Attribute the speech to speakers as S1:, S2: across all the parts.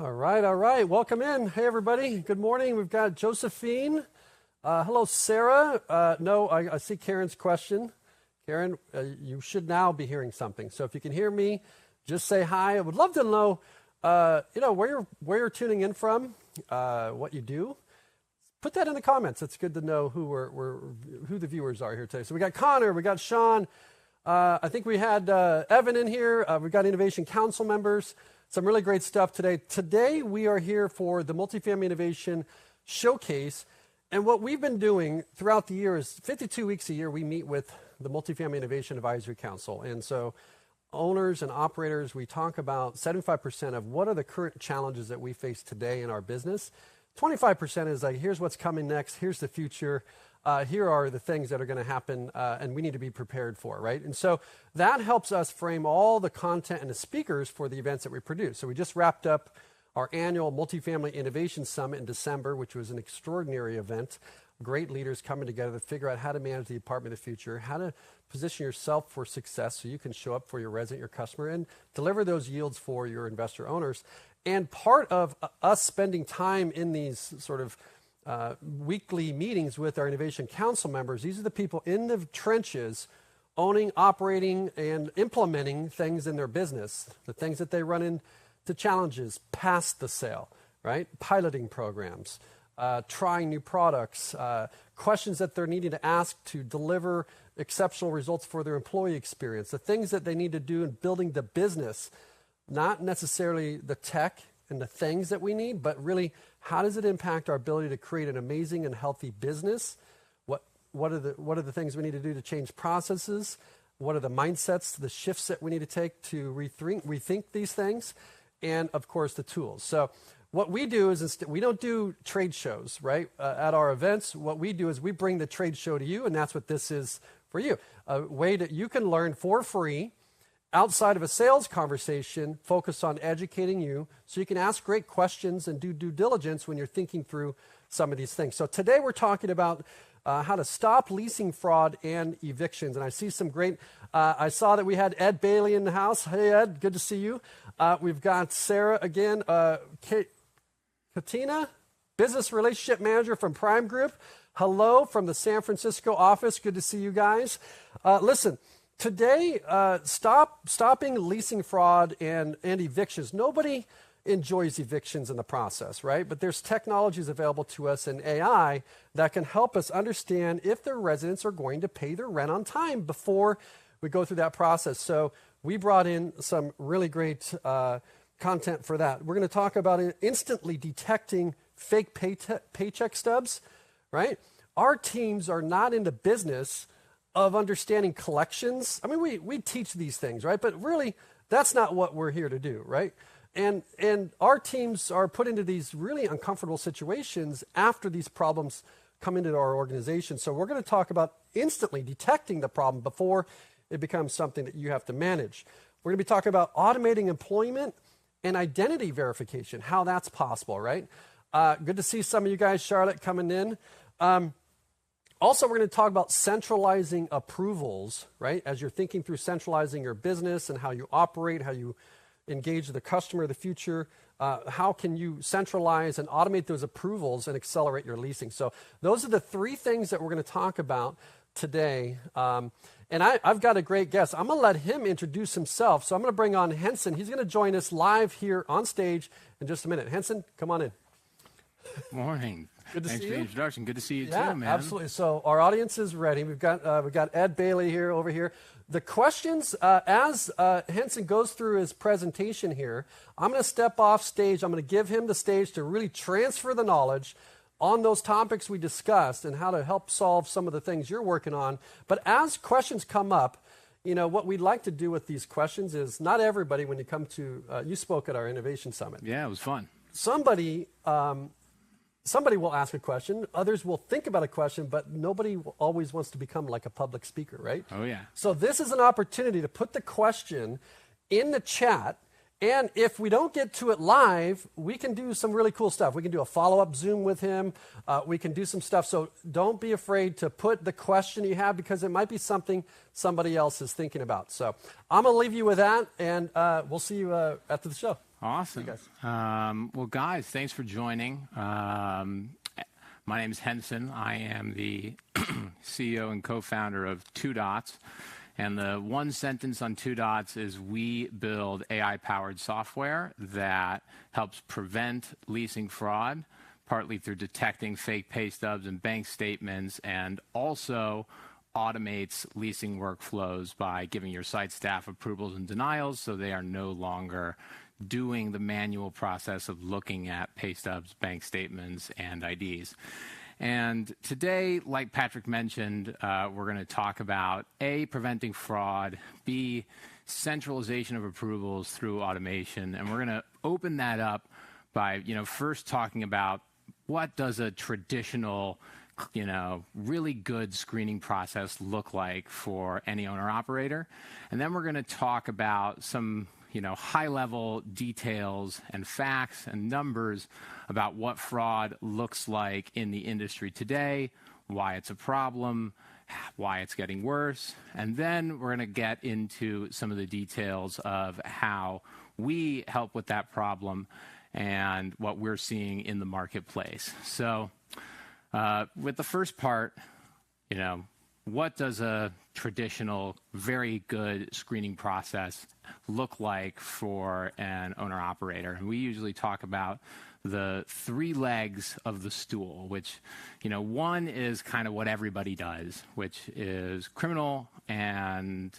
S1: All right. Welcome in. Hey, everybody. Good morning. We've got Josephine. Hello, Sarah. No, I see Karen's question. Karen, you should now be hearing something. So if you can hear me, just say hi. I would love to know, where you're tuning in from, what you do. Put that in the comments. It's good to know who the viewers are here today. So we got Connor, we got Sean. I think we had Evan in here. We've got Innovation Council members. Some really great stuff today. Today, we are here for the Multifamily Innovation Showcase. And what we've been doing throughout the year is 52 weeks a year, we meet with the Multifamily Innovation Advisory Council. And so owners and operators, we talk about 75% of what are the current challenges that we face today in our business. 25% is like, here's what's coming next, here's the future. Here are the things that are going to happen, and we need to be prepared for, right? And so that helps us frame all the content and the speakers for the events that we produce. So we just wrapped up our annual Multifamily Innovation Summit in December, which was an extraordinary event. Great leaders coming together to figure out how to manage the apartment of the future, how to position yourself for success so you can show up for your resident, your customer, and deliver those yields for your investor owners. And part of us spending time in these sort of weekly meetings with our Innovation Council members, these are the people in the trenches owning, operating, and implementing things in their business, the things that they run into challenges past the sale, right? Piloting programs, trying new products, questions that they're needing to ask to deliver exceptional results for their employee experience, the things that they need to do in building the business, not necessarily the tech and the things that we need, but really how does it impact our ability to create an amazing and healthy business? What are the things we need to do to change processes? What are the mindsets, the shifts that we need to take to rethink these things? And of course, the tools. So what we do is we don't do trade shows, right? At our events, what we do is we bring the trade show to you, and that's what this is for you. A way that you can learn for free outside of a sales conversation, focus on educating you so you can ask great questions and do due diligence when you're thinking through some of these things. So today we're talking about how to stop leasing fraud and evictions. And I see some great, I saw that we had Ed Bailey in the house. Hey, Ed, good to see you. We've got Sarah again, Katina, Business Relationship Manager from Prime Group. Hello from the San Francisco office. Good to see you guys. Listen, today, stopping leasing fraud and evictions. Nobody enjoys evictions in the process, right? But there's technologies available to us in AI that can help us understand if their residents are going to pay their rent on time before we go through that process. So we brought in some really great content for that. We're going to talk about instantly detecting fake paycheck stubs, right? Our teams are not in the business of understanding collections. I mean, we teach these things, right? But really, that's not what we're here to do, right? And our teams are put into these really uncomfortable situations after these problems come into our organization. So we're going to talk about instantly detecting the problem before it becomes something that you have to manage. We're going to be talking about automating employment and identity verification, how that's possible, right? Good to see some of you guys, Charlotte, coming in. Also, we're going to talk about centralizing approvals, right? As you're thinking through centralizing your business and how you operate, how you engage the customer of the future, how can you centralize and automate those approvals and accelerate your leasing? So those are the three things that we're going to talk about today. And I've got a great guest. I'm going to let him introduce himself. So I'm going to bring on Henson. He's going to join us live here on stage in just a minute. Henson, come on in.
S2: Morning.
S1: Good to see you.
S2: Thanks for the introduction. Good to see you too, man.
S1: Absolutely. So our audience is ready. We've got Ed Bailey here over here. The questions, as Henson goes through his presentation here, I'm going to step off stage. I'm going to give him the stage to really transfer the knowledge on those topics we discussed and how to help solve some of the things you're working on. But as questions come up, you know, what we'd like to do with these questions is not everybody, when you come to, you spoke at our Innovation Summit.
S2: Yeah, it was fun.
S1: Somebody will ask a question, others will think about a question, but nobody always wants to become like a public speaker, right?
S2: Oh, yeah.
S1: So this is an opportunity to put the question in the chat, and if we don't get to it live, we can do some really cool stuff. We can do a follow-up Zoom with him. We can do some stuff. So don't be afraid to put the question you have, because it might be something somebody else is thinking about. So I'm going to leave you with that, and we'll see you after the show.
S2: Awesome. Well, guys, thanks for joining. My name is Henson. I am the CEO and co-founder of Two Dots. And the one sentence on Two Dots is we build AI-powered software that helps prevent leasing fraud, partly through detecting fake pay stubs and bank statements, and also automates leasing workflows by giving your site staff approvals and denials so they are no longer doing the manual process of looking at pay stubs, bank statements, and IDs. And today, like Patrick mentioned, we're going to talk about A, preventing fraud, B, centralization of approvals through automation. And we're going to open that up by, first talking about what does a traditional, really good screening process look like for any owner-operator. And then we're going to talk about some high-level details and facts and numbers about what fraud looks like in the industry today, why it's a problem, why it's getting worse. And then we're going to get into some of the details of how we help with that problem and what we're seeing in the marketplace. So with the first part, what does a traditional, very good screening process look like for an owner-operator? And we usually talk about the three legs of the stool, which, one is kind of what everybody does, which is criminal and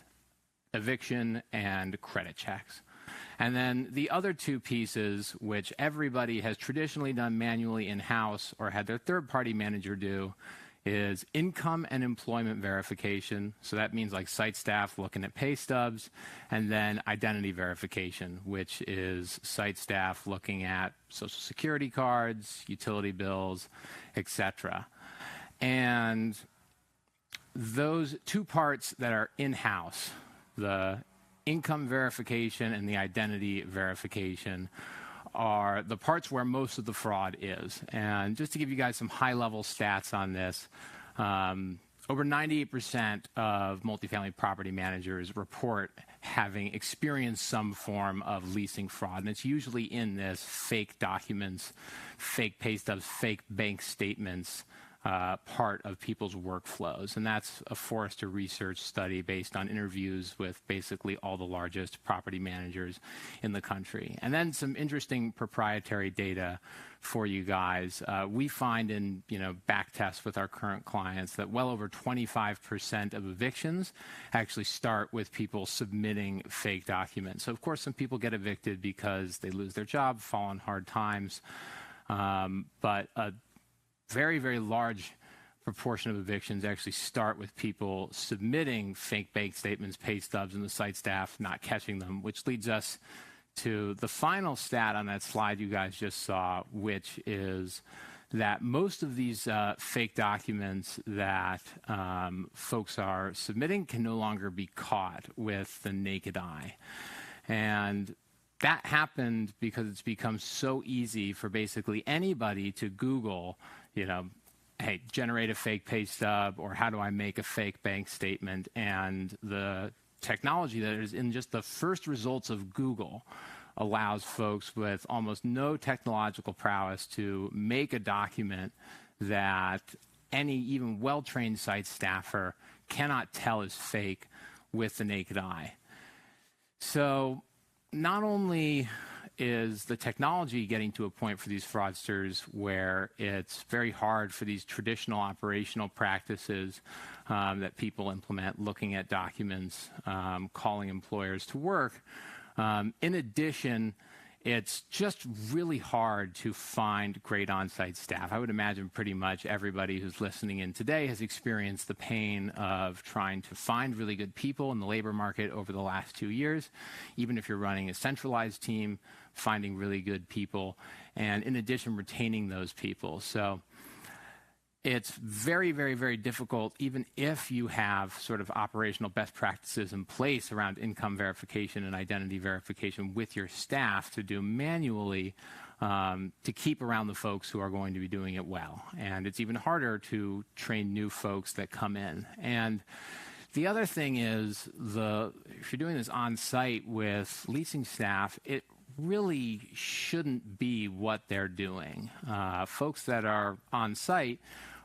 S2: eviction and credit checks. And then the other two pieces, which everybody has traditionally done manually in-house or had their third-party manager do, is income and employment verification. So that means like site staff looking at pay stubs, and then identity verification, which is site staff looking at social security cards, utility bills, etc. And those two parts that are in-house, the income verification and the identity verification, are the parts where most of the fraud is. And just to give you guys some high-level stats on this, over 98% of multifamily property managers report having experienced some form of leasing fraud. And it's usually in this fake documents, fake pay stubs, fake bank statements part of people's workflows. And that's a Forrester research study based on interviews with basically all the largest property managers in the country. And then some interesting proprietary data for you guys. We find in back tests with our current clients that well over 25% of evictions actually start with people submitting fake documents. So of course some people get evicted because they lose their job, fall on hard times, but a very, very large proportion of evictions actually start with people submitting fake bank statements, pay stubs, and the site staff not catching them, which leads us to the final stat on that slide you guys just saw, which is that most of these fake documents that folks are submitting can no longer be caught with the naked eye. And that happened because it's become so easy for basically anybody to Google, hey, generate a fake pay stub, or how do I make a fake bank statement? And the technology that is in just the first results of Google allows folks with almost no technological prowess to make a document that any even well-trained site staffer cannot tell is fake with the naked eye. So not only is the technology getting to a point for these fraudsters where it's very hard for these traditional operational practices that people implement, looking at documents, calling employers to work. In addition, it's just really hard to find great on-site staff. I would imagine pretty much everybody who's listening in today has experienced the pain of trying to find really good people in the labor market over the last 2 years. Even if you're running a centralized team, finding really good people, and in addition, retaining those people. So it's very, very, very difficult, even if you have sort of operational best practices in place around income verification and identity verification with your staff to do manually, to keep around the folks who are going to be doing it well. And it's even harder to train new folks that come in. And the other thing is, if you're doing this on site with leasing staff, it really shouldn't be what they're doing. Folks that are on site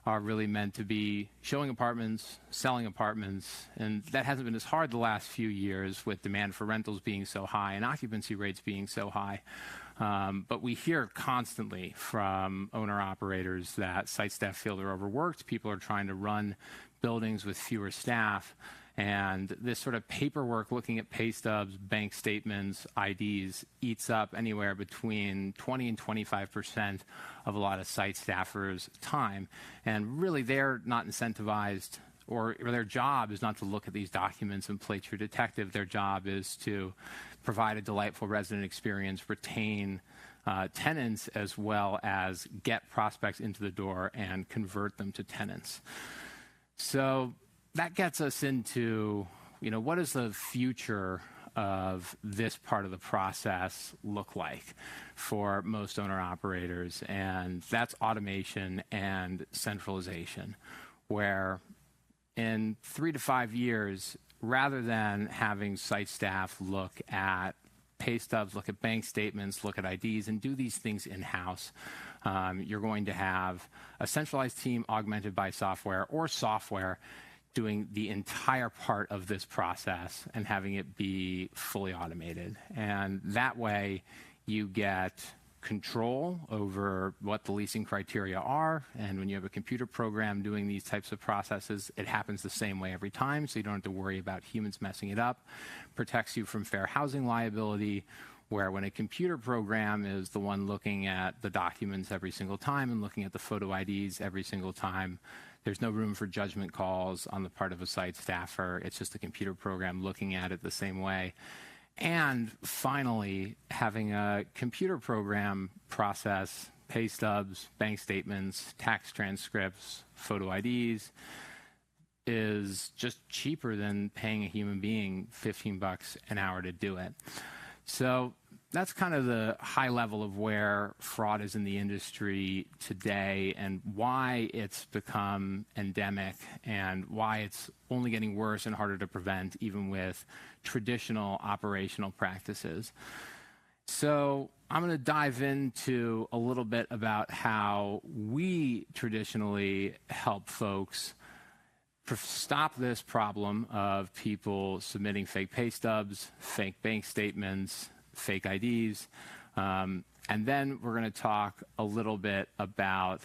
S2: are really meant to be showing apartments, selling apartments, and that hasn't been as hard the last few years with demand for rentals being so high and occupancy rates being so high. But we hear constantly from owner-operators that site staff feel they're overworked. People are trying to run buildings with fewer staff. And this sort of paperwork, looking at pay stubs, bank statements, IDs, eats up anywhere between 20 and 25% of a lot of site staffers' time. And really, they're not incentivized, or their job is not to look at these documents and play true detective. Their job is to provide a delightful resident experience, retain tenants, as well as get prospects into the door and convert them to tenants. So that gets us into, what does the future of this part of the process look like for most owner-operators? And that's automation and centralization, where in 3 to 5 years, rather than having site staff look at pay stubs, look at bank statements, look at IDs, and do these things in-house, you're going to have a centralized team augmented by software doing the entire part of this process and having it be fully automated. And that way you get control over what the leasing criteria are. And when you have a computer program doing these types of processes, it happens the same way every time, so you don't have to worry about humans messing it up. Protects you from fair housing liability, where when a computer program is the one looking at the documents every single time and looking at the photo IDs every single time, there's no room for judgment calls on the part of a site staffer. It's just a computer program looking at it the same way. And finally, having a computer program process pay stubs, bank statements, tax transcripts, photo IDs is just cheaper than paying a human being $15 an hour to do it. So that's kind of the high level of where fraud is in the industry today and why it's become endemic and why it's only getting worse and harder to prevent, even with traditional operational practices. So I'm going to dive into a little bit about how we traditionally help folks stop this problem of people submitting fake pay stubs, fake bank statements, fake IDs. And then we're going to talk a little bit about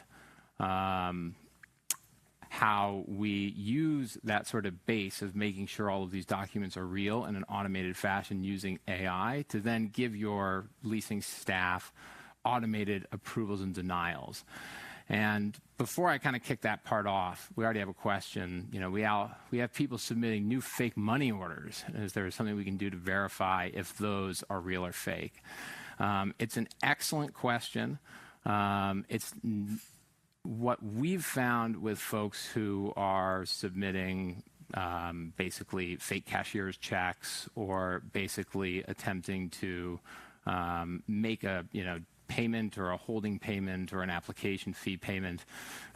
S2: how we use that sort of base of making sure all of these documents are real in an automated fashion using AI to then give your leasing staff automated approvals and denials. And before I kind of kick that part off, we already have a question. We have people submitting new fake money orders. Is there something we can do to verify if those are real or fake? It's an excellent question. It's what we've found with folks who are submitting basically fake cashier's checks or basically attempting to make a payment or a holding payment or an application fee payment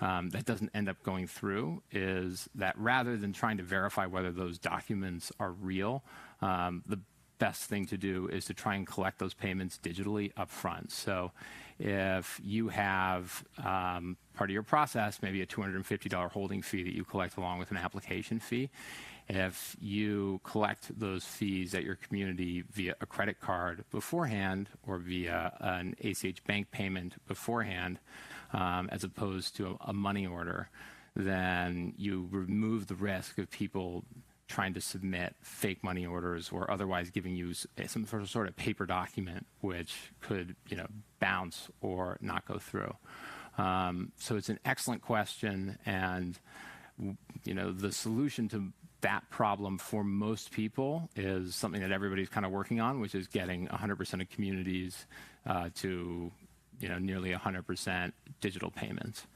S2: that doesn't end up going through is that rather than trying to verify whether those documents are real, the best thing to do is to try and collect those payments digitally up front. So if you have part of your process, maybe a $250 holding fee that you collect along with an application fee, if you collect those fees at your community via a credit card beforehand or via an ACH bank payment beforehand, as opposed to a money order, then you remove the risk of people trying to submit fake money orders or otherwise giving you some sort of paper document which could bounce or not go through. So it's an excellent question, and the solution to that problem for most people is something that everybody's kind of working on, which is getting 100% of communities to nearly 100% digital payments.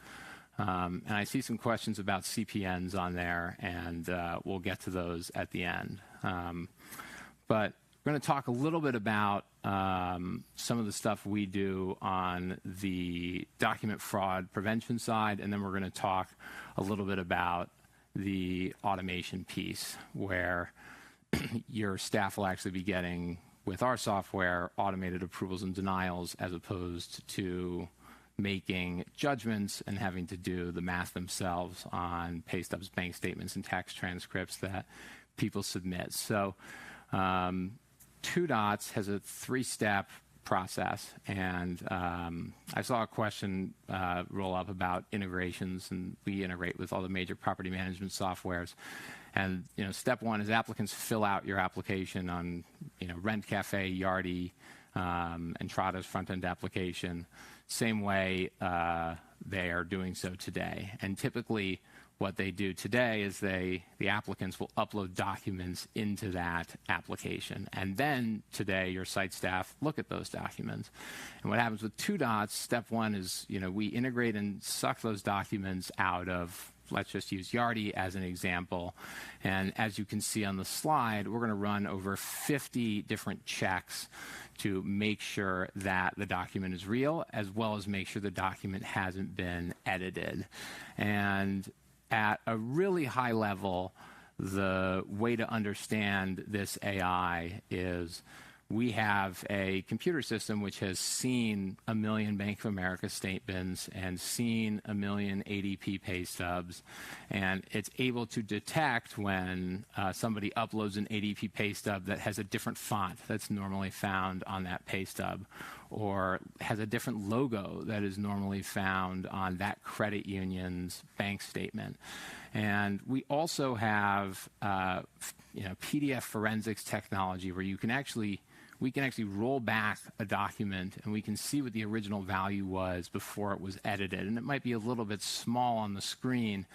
S2: And I see some questions about CPNs on there, and we'll get to those at the end. But we're going to talk a little bit about some of the stuff we do on the document fraud prevention side, and then we're going to talk a little bit about the automation piece, where your staff will actually be getting with our software, automated approvals and denials, as opposed to making judgments and having to do the math themselves on pay stubs, bank statements, and tax transcripts that people submit. So 2Dots has a 3-step process, and I saw a question roll up about integrations, and we integrate with all the major property management softwares. And step one is applicants fill out your application on Rent Cafe, Yardi, Entrada's front-end application, same way they are doing so today. And typically what they do today is the applicants will upload documents into that application. And then today your site staff look at those documents. And what happens with 2Dots, step one is, we integrate and suck those documents out of, let's just use Yardi as an example. And as you can see on the slide, we're going to run over 50 different checks to make sure that the document is real, as well as make sure the document hasn't been edited. And at a really high level, the way to understand this AI is we have a computer system which has seen 1 million Bank of America statements and seen 1 million ADP pay stubs, and it's able to detect when somebody uploads an ADP pay stub that has a different font that's normally found on that pay stub, or has a different logo that is normally found on that credit union's bank statement. And we also have PDF forensics technology where we can actually roll back a document and we can see what the original value was before it was edited. And it might be a little bit small on the screen,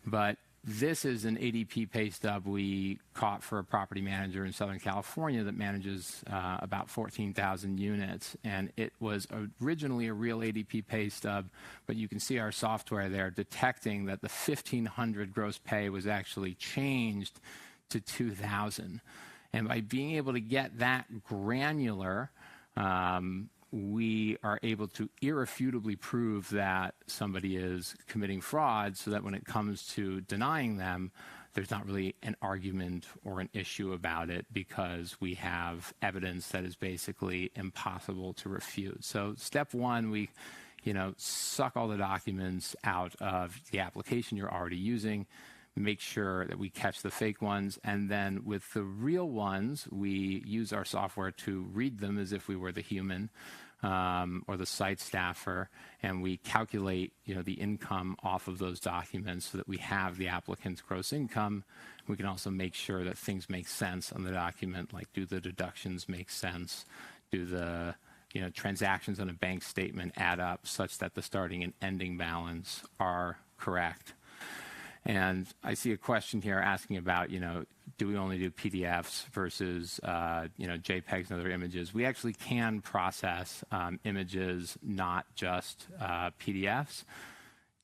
S2: but this is an ADP pay stub we caught for a property manager in Southern California that manages about 14,000 units. And it was originally a real ADP pay stub, but you can see our software there detecting that the 1,500 gross pay was actually changed to 2,000. And by being able to get that granular, we are able to irrefutably prove that somebody is committing fraud, so that when it comes to denying them, there's not really an argument or an issue about it, because we have evidence that is basically impossible to refute. So step one, we suck all the documents out of the application you're already using, make sure that we catch the fake ones, and then with the real ones, we use our software to read them as if we were the human or the site staffer, and we calculate the income off of those documents so that we have the applicant's gross income. We can also make sure that things make sense on the document, like do the deductions make sense, do the transactions on a bank statement add up such that the starting and ending balance are correct. And I see a question here asking about, do we only do PDFs versus, JPEGs and other images? We actually can process images, not just PDFs.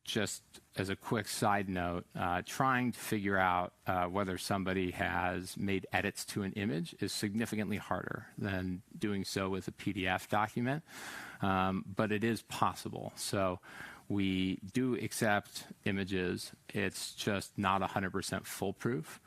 S2: Just as a quick side note, trying to figure out whether somebody has made edits to an image is significantly harder than doing so with a PDF document, but it is possible. So we do accept images. It's just not 100% foolproof.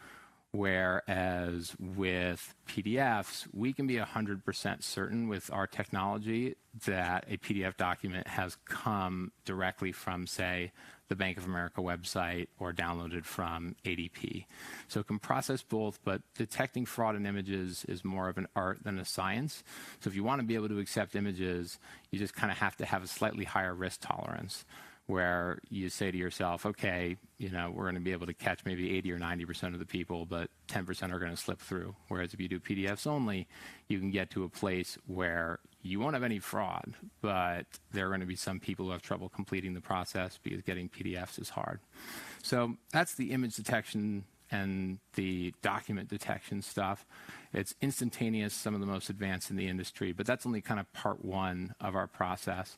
S2: Whereas with PDFs, we can be 100% certain with our technology that a PDF document has come directly from, say, the Bank of America website or downloaded from ADP. So it can process both, but detecting fraud in images is more of an art than a science. So if you want to be able to accept images, you just kind of have to have a slightly higher risk tolerance, where you say to yourself, okay, we're going to be able to catch maybe 80 or 90% of the people, but 10% are going to slip through. Whereas if you do PDFs only, you can get to a place where you won't have any fraud, but there are going to be some people who have trouble completing the process because getting PDFs is hard. So that's the image detection and the document detection stuff. It's instantaneous, some of the most advanced in the industry, but that's only kind of part one of our process.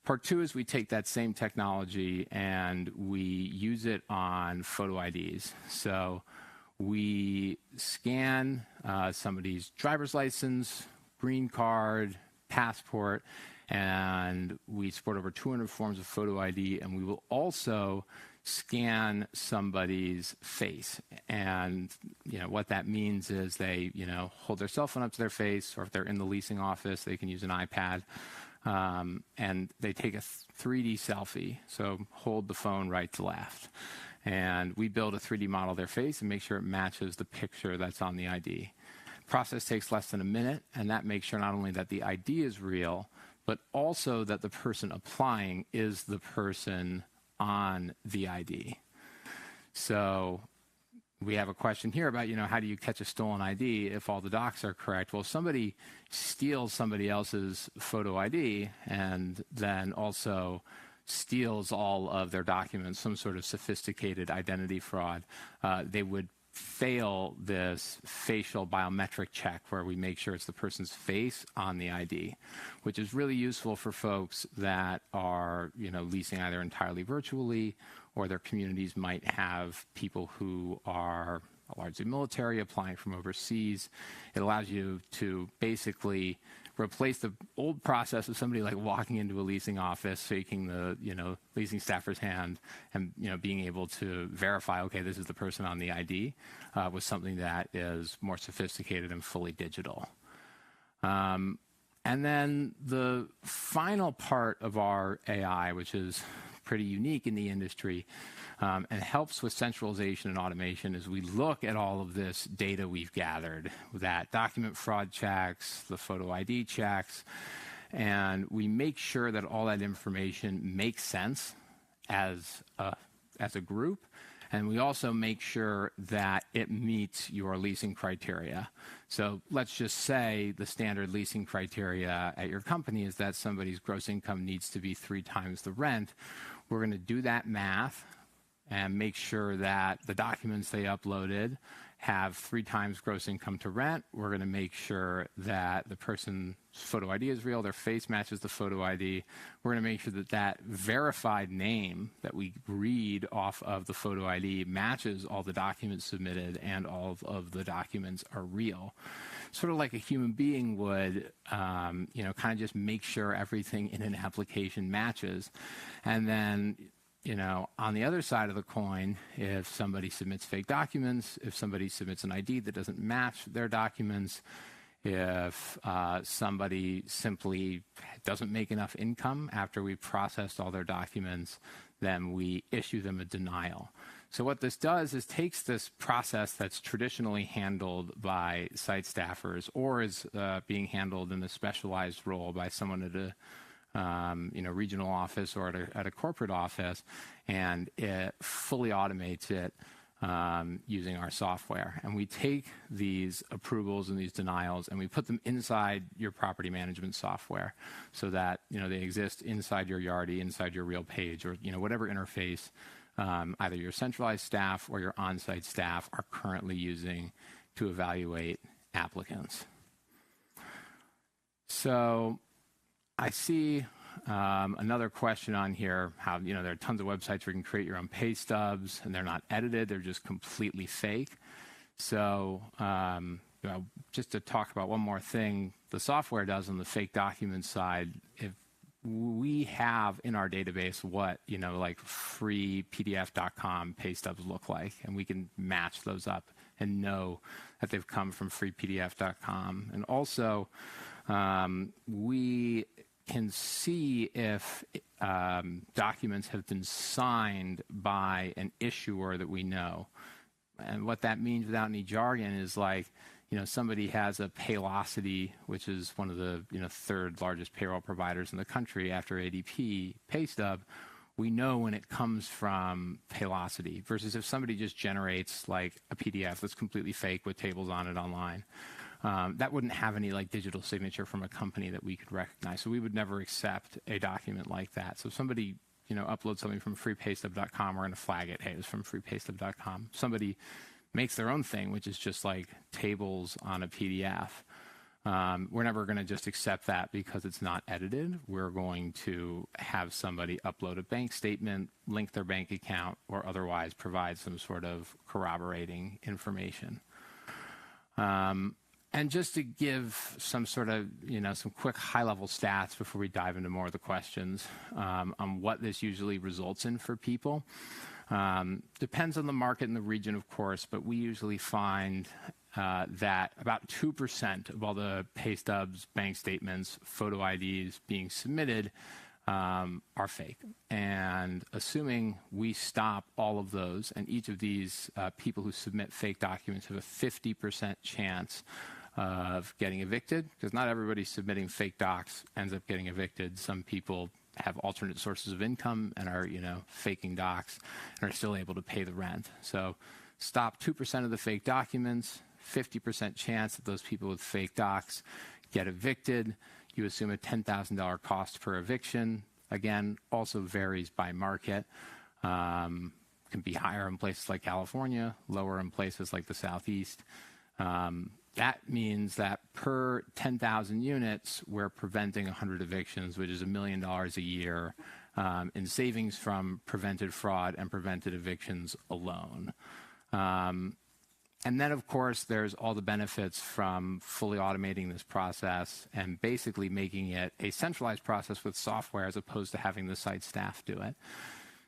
S2: Part two is we take that same technology and we use it on photo IDs. So we scan somebody's driver's license, green card, passport, and we support over 200 forms of photo ID, and we will also scan somebody's face. And, what that means is they, hold their cell phone up to their face, or if they're in the leasing office, they can use an iPad. And they take a 3D selfie. So hold the phone right to left. And we build a 3D model of their face and make sure it matches the picture that's on the ID. Process takes less than a minute, and that makes sure not only that the ID is real, but also that the person applying is the person on the ID. So we have a question here about, how do you catch a stolen ID if all the docs are correct? Well, if somebody steals somebody else's photo ID and then also steals all of their documents, some sort of sophisticated identity fraud, they would fail this facial biometric check where we make sure it's the person's face on the ID, which is really useful for folks that are, leasing either entirely virtually, or their communities might have people who are largely military applying from overseas. It allows you to basically replace the old process of somebody like walking into a leasing office, shaking the leasing staffer's hand, and being able to verify, okay, this is the person on the ID, with something that is more sophisticated and fully digital. And then the final part of our AI, which is pretty unique in the industry, and helps with centralization and automation, is we look at all of this data we've gathered, that document fraud checks, the photo ID checks, and we make sure that all that information makes sense as a group. And we also make sure that it meets your leasing criteria. So let's just say the standard leasing criteria at your company is that somebody's gross income needs to be 3 times the rent. We're going to do that math and make sure that the documents they uploaded have 3 times gross income to rent. We're going to make sure that the person's photo ID is real, their face matches the photo ID. We're going to make sure that that verified name that we read off of the photo ID matches all the documents submitted, and all of the documents are real. Sort of like a human being would, kind of just make sure everything in an application matches. And then, on the other side of the coin, if somebody submits fake documents, if somebody submits an ID that doesn't match their documents, if somebody simply doesn't make enough income after we've processed all their documents, then we issue them a denial. So what this does is takes this process that's traditionally handled by site staffers, or is being handled in a specialized role by someone at a regional office or at a corporate office, and it fully automates it using our software. And we take these approvals and these denials and we put them inside your property management software, so that they exist inside your Yardi, inside your Real Page, or whatever interface either your centralized staff or your on-site staff are currently using to evaluate applicants. So I see another question on here, how there are tons of websites where you can create your own pay stubs and they're not edited, they're just completely fake. So just to talk about one more thing the software does on the fake document side, if we have in our database what like freepdf.com pay stubs look like, and we can match those up and know that they've come from freepdf.com. And also we can see if documents have been signed by an issuer that we know. And what that means without any jargon is like, somebody has a Paylocity, which is one of the 3rd largest payroll providers in the country after ADP pay stub. We know when it comes from Paylocity, versus if somebody just generates like a PDF that's completely fake with tables on it online. That wouldn't have any like digital signature from a company that we could recognize. So we would never accept a document like that. So if somebody uploads something from freepaystub.com, we're going to flag it. Hey, it's from freepaystub.com. Somebody makes their own thing, which is just like tables on a PDF. We're never going to just accept that because it's not edited. We're going to have somebody upload a bank statement, link their bank account, or otherwise provide some sort of corroborating information. And just to give some sort of, some quick high-level stats before we dive into more of the questions on what this usually results in for people. Depends on the market and the region, of course, but we usually find that about 2% of all the pay stubs, bank statements, photo IDs being submitted are fake. And assuming we stop all of those, and each of these people who submit fake documents have a 50% chance of getting evicted, because not everybody submitting fake docs ends up getting evicted. Some people have alternate sources of income and are, faking docs and are still able to pay the rent. So stop 2% of the fake documents, 50% chance that those people with fake docs get evicted. You assume a $10,000 cost per eviction. Again, also varies by market. Can be higher in places like California, lower in places like the Southeast. That means that per 10,000 units, we're preventing 100 evictions, which is $1 million a year in savings from prevented fraud and prevented evictions alone. And then, of course, there's all the benefits from fully automating this process and basically making it a centralized process with software as opposed to having the site staff do it.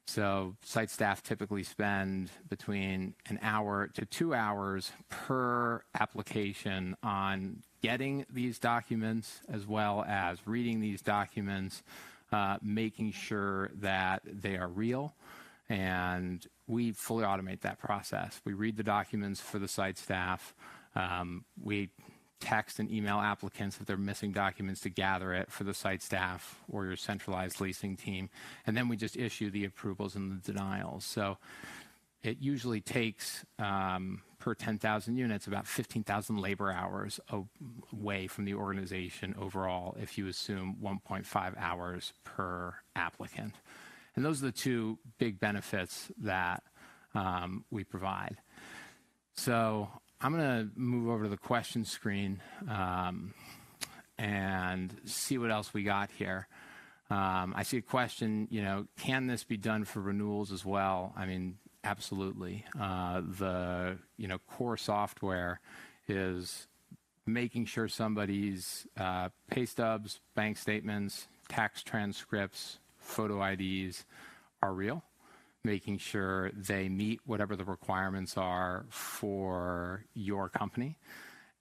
S2: So site staff typically spend between an hour to 2 hours per application on getting these documents as well as reading these documents, making sure that they are real. And we fully automate that process. We read the documents for the site staff. We text and email applicants if they're missing documents to gather it for the site staff or your centralized leasing team. And then we just issue the approvals and the denials. So it usually takes, per 10,000 units, about 15,000 labor hours away from the organization overall if you assume 1.5 hours per applicant. And those are the two big benefits that we provide. So I'm going to move over to the question screen and see what else we got here. I see a question, can this be done for renewals as well? I mean, absolutely. The core software is making sure somebody's pay stubs, bank statements, tax transcripts, photo IDs are real, making sure they meet whatever the requirements are for your company.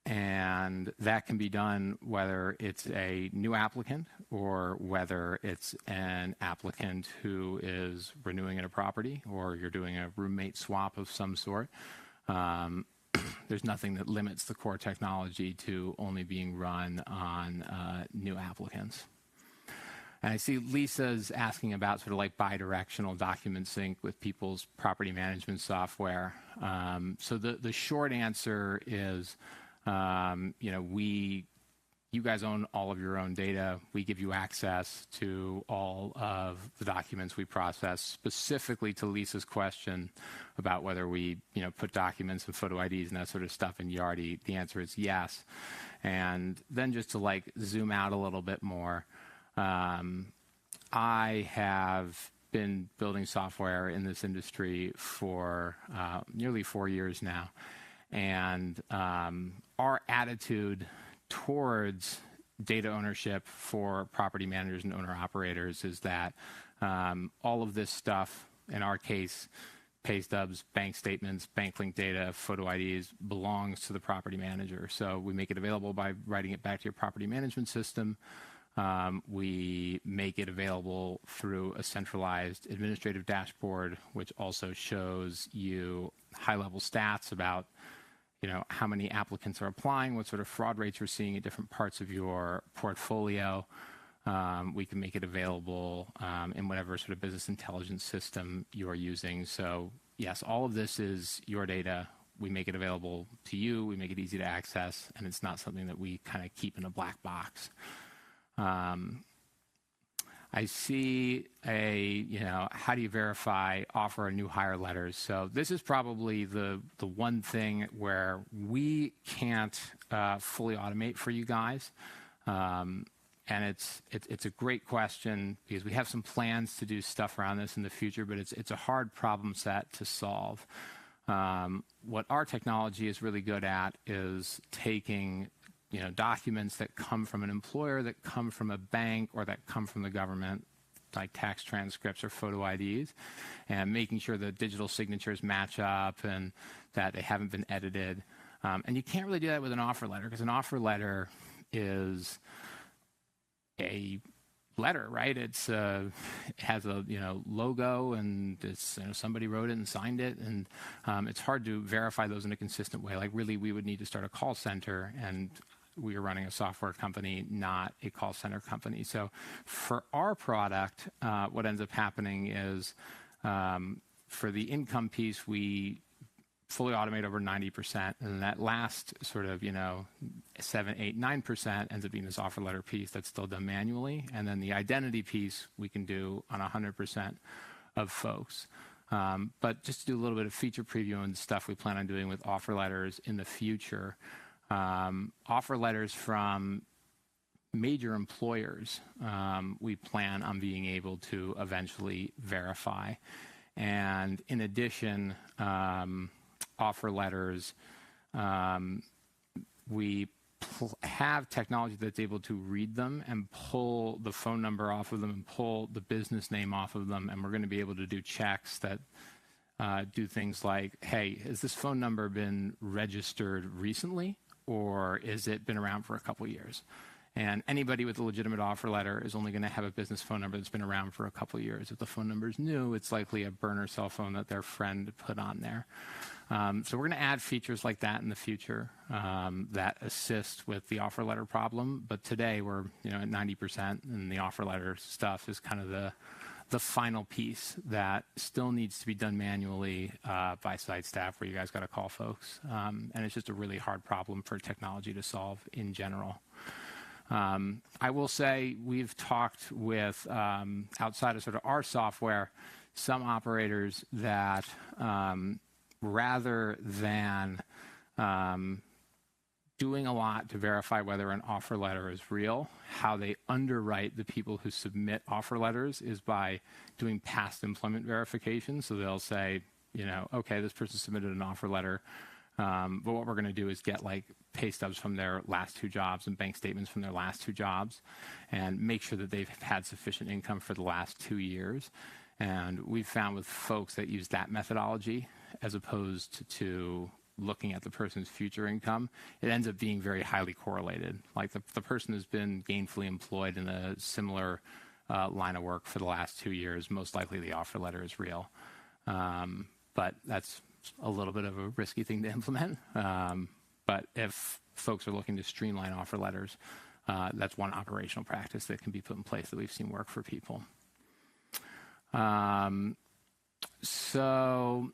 S2: And that can be done whether it's a new applicant or whether it's an applicant who is renewing in a property or you're doing a roommate swap of some sort. There's nothing that limits the core technology to only being run on new applicants. And I see Lisa's asking about sort of like bidirectional document sync with people's property management software. So the short answer is, you guys own all of your own data. We give you access to all of the documents we process. Specifically to Lisa's question about whether we, put documents and photo IDs and that sort of stuff in Yardi, the answer is yes. And then just to zoom out a little bit more, I have been building software in this industry for nearly 4 years now. And our attitude towards data ownership for property managers and owner-operators is that all of this stuff, in our case, pay stubs, bank statements, bank link data, photo IDs, belongs to the property manager. So we make it available by writing it back to your property management system. We make it available through a centralized administrative dashboard, which also shows you high-level stats about, how many applicants are applying, what sort of fraud rates you're seeing at different parts of your portfolio. We can make it available in whatever sort of business intelligence system you are using. So, yes, all of this is your data. We make it available to you. We make it easy to access, and it's not something that we kind of keep in a black box. I see how do you verify offer or new hire letters? So this is probably the one thing where we can't fully automate for you guys. And it's a great question because we have some plans to do stuff around this in the future, but it's a hard problem set to solve. What our technology is really good at is taking documents that come from an employer, that come from a bank, or that come from the government, like tax transcripts or photo IDs, and making sure the digital signatures match up and that they haven't been edited. And you can't really do that with an offer letter, because an offer letter is a letter, right? It has a logo, and it's somebody wrote it and signed it, and it's hard to verify those in a consistent way. Like, really, we would need to start a call center, and we are running a software company, not a call center company. So for our product, what ends up happening is for the income piece, we fully automate over 90%, and that last sort of 7, 8, 9% ends up being this offer letter piece that's still done manually, and then the identity piece we can do on 100% of folks. But just to do a little bit of feature preview and stuff we plan on doing with offer letters in the future. Offer letters from major employers, we plan on being able to eventually verify. And in addition, offer letters, we have technology that's able to read them and pull the phone number off of them and pull the business name off of them. And we're going to be able to do checks that do things like, hey, has this phone number been registered recently, or is it been around for a couple years? And anybody with a legitimate offer letter is only going to have a business phone number that's been around for a couple years. If the phone number is new, it's likely a burner cell phone that their friend put on there. So we're going to add features like that in the future that assist with the offer letter problem. But today we're at 90%, and the offer letter stuff is kind of the final piece that still needs to be done manually by site staff, where you guys got to call folks. And it's just a really hard problem for technology to solve in general. I will say we've talked with, outside of sort of our software, some operators that rather than doing a lot to verify whether an offer letter is real, how they underwrite the people who submit offer letters is by doing past employment verification. So they'll say, okay, this person submitted an offer letter, but what we're going to do is get like pay stubs from their last 2 jobs and bank statements from their last 2 jobs, and make sure that they've had sufficient income for the last 2 years. And we've found with folks that use that methodology as opposed to looking at the person's future income, it ends up being very highly correlated. Like the person has been gainfully employed in a similar line of work for the last 2 years, most likely the offer letter is real. But that's a little bit of a risky thing to implement. But if folks are looking to streamline offer letters, that's one operational practice that can be put in place that we've seen work for people. So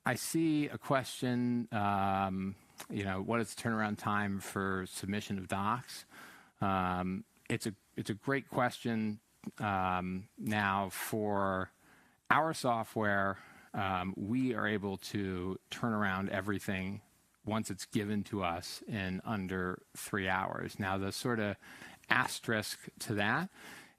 S2: I see a question, what is the turnaround time for submission of docs? It's a great question. Now, for our software, we are able to turn around everything once it's given to us in under 3 hours. Now, the sort of asterisk to that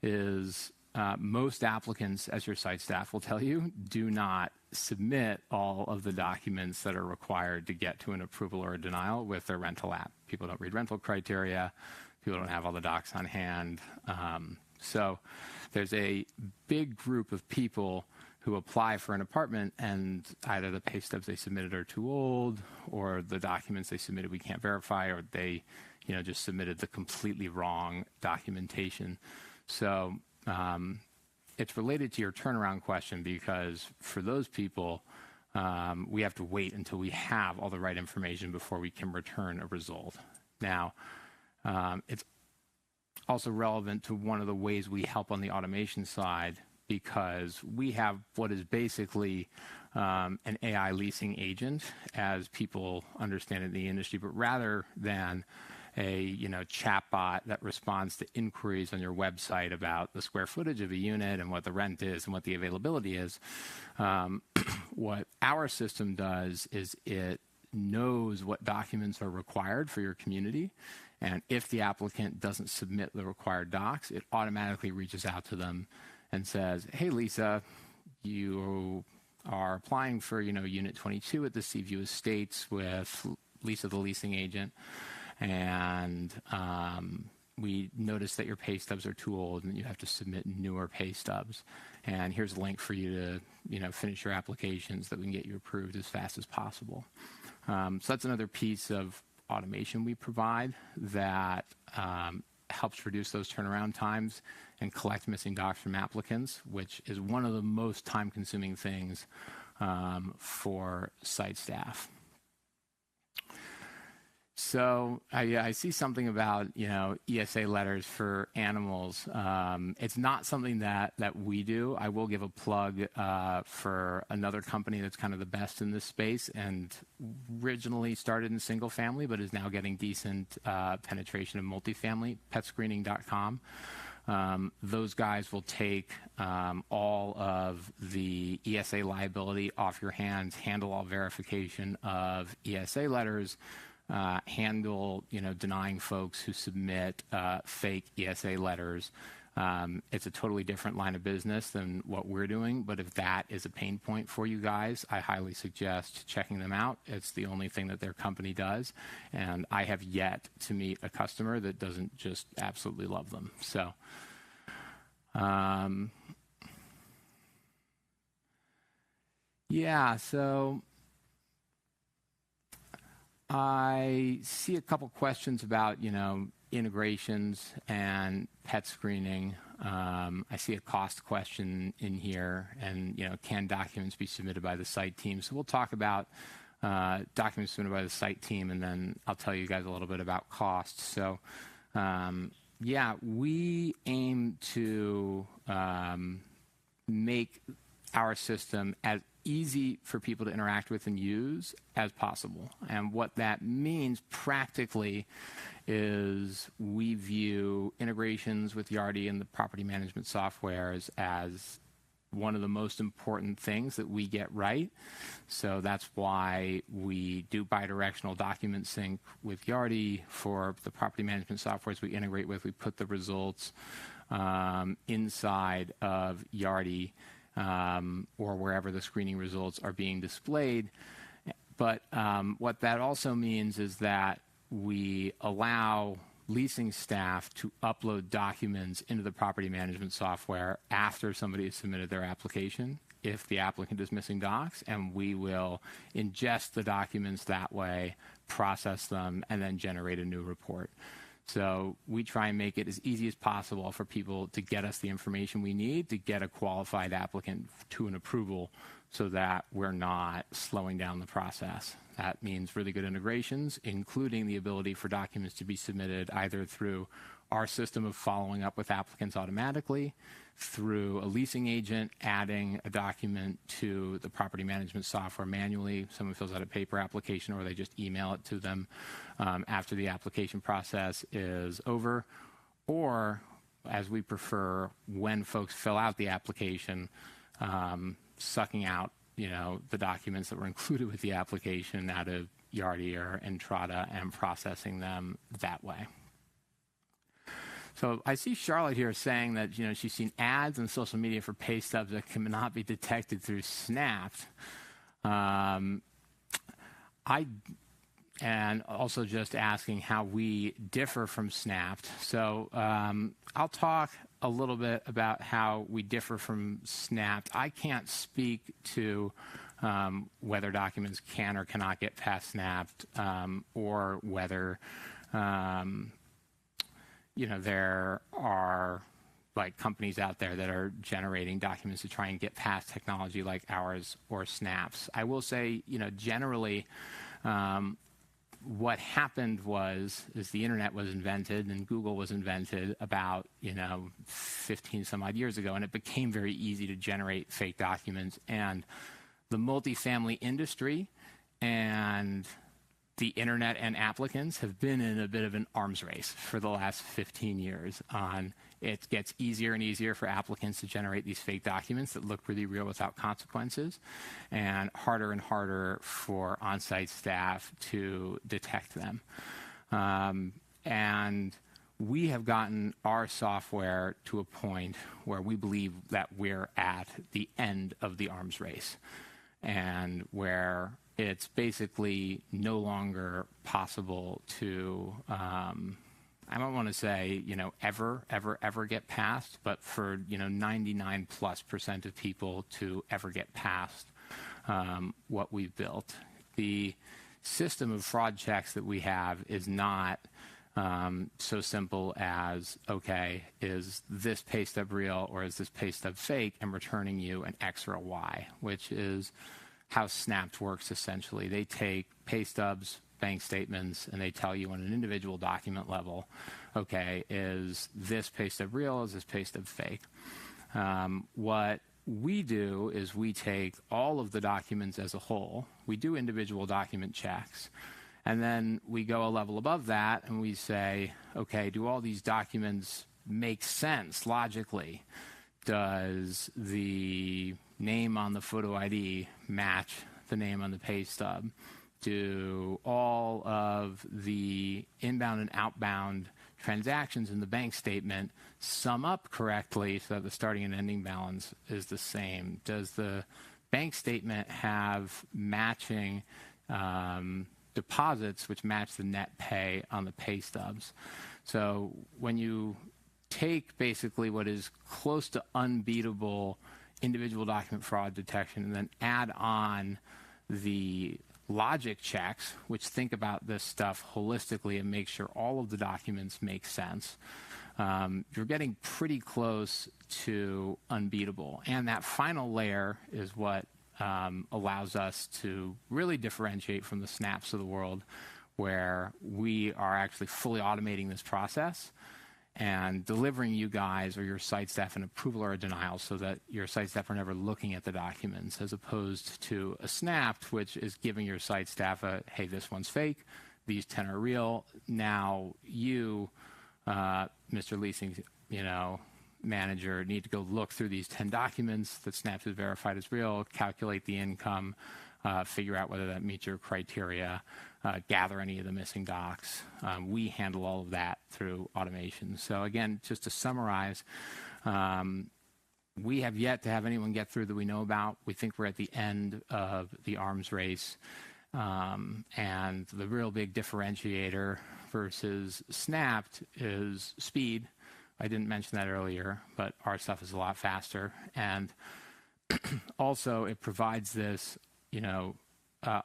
S2: is most applicants, as your site staff will tell you, do not submit all of the documents that are required to get to an approval or a denial with their rental app. People don't read rental criteria. People don't have all the docs on hand. So there's a big group of people who apply for an apartment, and either the pay stubs they submitted are too old, or the documents they submitted we can't verify, or they just submitted the completely wrong documentation. So it's related to your turnaround question, because for those people, we have to wait until we have all the right information before we can return a result. Now, it's also relevant to one of the ways we help on the automation side, because we have what is basically an AI leasing agent, as people understand it in the industry, but rather than a chatbot that responds to inquiries on your website about the square footage of a unit and what the rent is and what the availability is, what our system does is it knows what documents are required for your community, and if the applicant doesn't submit the required docs, it automatically reaches out to them and says, hey, Lisa, you are applying for Unit 22 at the Seaview Estates with Lisa, the leasing agent. And we notice that your pay stubs are too old and you have to submit newer pay stubs. And here's a link for you to finish your applications that we can get you approved as fast as possible. So that's another piece of automation we provide that helps reduce those turnaround times and collect missing docs from applicants, which is one of the most time-consuming things for site staff. So I see something about ESA letters for animals. It's not something that we do. I will give a plug for another company that's kind of the best in this space and originally started in single family, but is now getting decent penetration of multifamily. Petscreening.com. Those guys will take all of the ESA liability off your hands, handle all verification of ESA letters. Handle, denying folks who submit fake ESA letters. It's a totally different line of business than what we're doing, but if that is a pain point for you guys, I highly suggest checking them out. It's the only thing that their company does, and I have yet to meet a customer that doesn't just absolutely love them. So, so I see a couple questions about, integrations and pet screening. I see a cost question in here and, can documents be submitted by the site team? So we'll talk about documents submitted by the site team, and then I'll tell you guys a little bit about costs. So, we aim to make our system as easy for people to interact with and use as possible. And what that means practically is we view integrations with Yardi and the property management softwares as one of the most important things that we get right. So that's why we do bidirectional document sync with Yardi. For the property management softwares we integrate with, we put the results inside of Yardi or wherever the screening results are being displayed. But what that also means is that we allow leasing staff to upload documents into the property management software after somebody has submitted their application if the applicant is missing docs, and we will ingest the documents that way, process them, and then generate a new report. So we try and make it as easy as possible for people to get us the information we need to get a qualified applicant to an approval so that we're not slowing down the process. That means really good integrations, including the ability for documents to be submitted either through our system of following up with applicants automatically, through a leasing agent adding a document to the property management software manually. Someone fills out a paper application, or they just email it to them after the application process is over, or, as we prefer, when folks fill out the application, sucking out the documents that were included with the application out of Yardi or Entrada and processing them that way. So I see Charlotte here saying that she's seen ads on social media for pay stubs that cannot be detected through Snapped. And also just asking how we differ from Snapped. So I'll talk a little bit about how we differ from Snapped. I can't speak to whether documents can or cannot get past Snapped, or whether there are companies out there that are generating documents to try and get past technology like ours or Snaps. I will say, generally, what happened is the internet was invented and Google was invented about 15 some odd years ago, and it became very easy to generate fake documents. And the multifamily industry and the internet and applicants have been in a bit of an arms race for the last 15 years on it gets easier and easier for applicants to generate these fake documents that look really real without consequences, and harder for on-site staff to detect them. And we have gotten our software to a point where we believe that we're at the end of the arms race, and where it's basically no longer possible to I don't want to say, ever get past, but for, 99+% of people to ever get past what we've built. The system of fraud checks that we have is not so simple as, okay, is this pay stub real or is this pay stub fake? I'm returning you an X or a Y, which is how Snapped works essentially. They take pay stubs, bank statements, and they tell you on an individual document level, okay, is this pay stub real? Is this pay stub fake? What we do is we take all of the documents as a whole. We do individual document checks. And then we go a level above that and we say, okay, do all these documents make sense logically? Does the name on the photo ID match the name on the pay stub? Do all of the inbound and outbound transactions in the bank statement sum up correctly so that the starting and ending balance is the same? Does the bank statement have matching deposits which match the net pay on the pay stubs? So when you take basically what is close to unbeatable individual document fraud detection and then add on the logic checks, which think about this stuff holistically and make sure all of the documents make sense, you're getting pretty close to unbeatable. And that final layer is what allows us to really differentiate from the Snaps of the world, where we are actually fully automating this process and delivering you guys or your site staff an approval or a denial so that your site staff are never looking at the documents, as opposed to a Snapped, which is giving your site staff a, hey, this one's fake, these 10 are real. Now you, Mr. Leasing, manager, need to go look through these 10 documents that Snapped has verified as real, calculate the income, figure out whether that meets your criteria, gather any of the missing docs. We handle all of that through automation. So again, just to summarize, we have yet to have anyone get through that we know about. We think we're at the end of the arms race. And the real big differentiator versus Snapped is speed. I didn't mention that earlier, but our stuff is a lot faster. And also it provides this,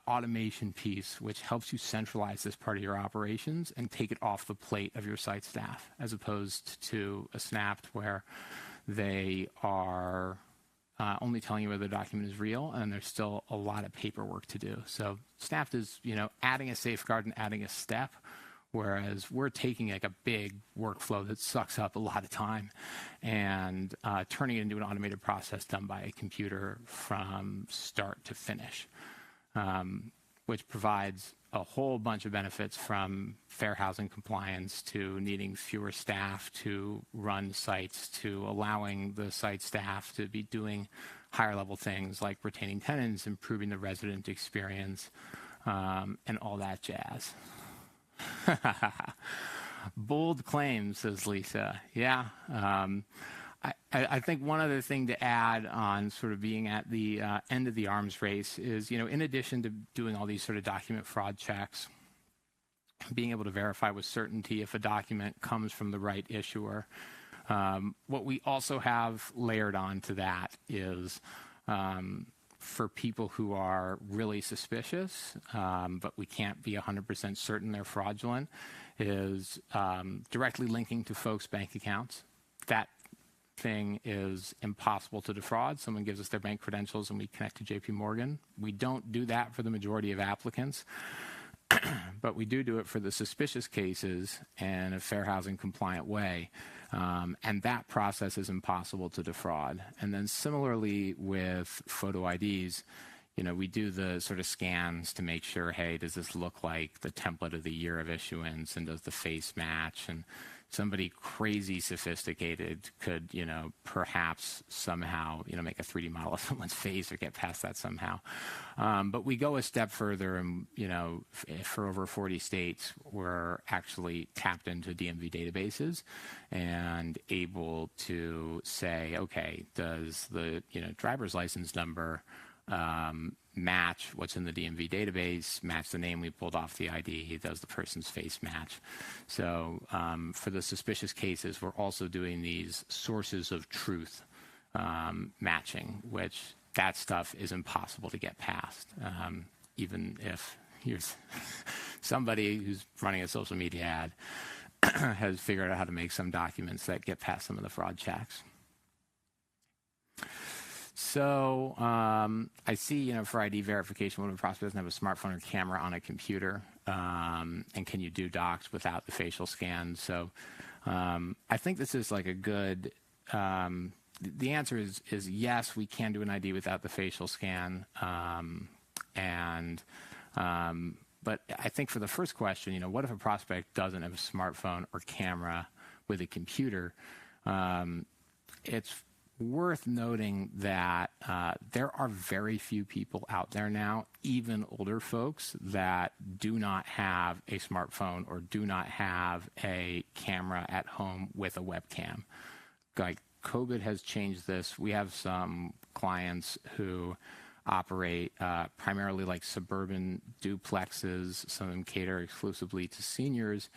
S2: automation piece, which helps you centralize this part of your operations and take it off the plate of your site staff, as opposed to a Snapped where they are only telling you whether the document is real, and there's still a lot of paperwork to do. So Snapped is, adding a safeguard and adding a step, whereas we're taking like a big workflow that sucks up a lot of time and turning it into an automated process done by a computer from start to finish, which provides a whole bunch of benefits, from fair housing compliance to needing fewer staff to run sites, to allowing the site staff to be doing higher level things like retaining tenants, improving the resident experience, and all that jazz. Bold claim, says Lisa. Yeah. I think one other thing to add on sort of being at the end of the arms race is, in addition to doing all these sort of document fraud checks, being able to verify with certainty if a document comes from the right issuer, what we also have layered on to that is for people who are really suspicious, but we can't be 100% certain they're fraudulent, is directly linking to folks' bank accounts. That thing is impossible to defraud. Someone gives us their bank credentials and we connect to JP Morgan. We don't do that for the majority of applicants, but we do it for the suspicious cases in a fair housing compliant way. And that process is impossible to defraud. And then similarly with photo IDs, we do the sort of scans to make sure, hey, does this look like the template of the year of issuance, and does the face match? And somebody crazy sophisticated could, perhaps somehow, make a 3D model of someone's face or get past that somehow. But we go a step further, and, for over 40 states, we're actually tapped into DMV databases and able to say, okay, does the, driver's license number match what's in the DMV database, match the name we pulled off the ID, does the person's face match. So for the suspicious cases, we're also doing these sources of truth matching, which that stuff is impossible to get past, even if here's somebody who's running a social media ad has figured out how to make some documents that get past some of the fraud checks. So I see, for ID verification, when a prospect doesn't have a smartphone or camera on a computer, and can you do docs without the facial scan? So I think this is like a good, the answer is yes, we can do an ID without the facial scan. But I think for the first question, what if a prospect doesn't have a smartphone or camera with a computer? It's worth noting that there are very few people out there now, even older folks, that do not have a smartphone or do not have a camera at home with a webcam. Like, COVID has changed this. We have some clients who operate primarily like suburban duplexes. Some of them cater exclusively to seniors,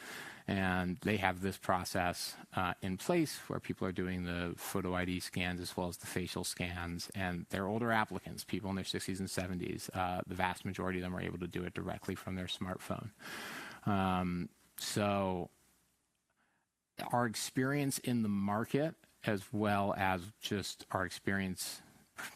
S2: and they have this process in place where people are doing the photo ID scans as well as the facial scans, and they're older applicants, people in their 60s and 70s. The vast majority of them are able to do it directly from their smartphone. So our experience in the market, as well as just our experience,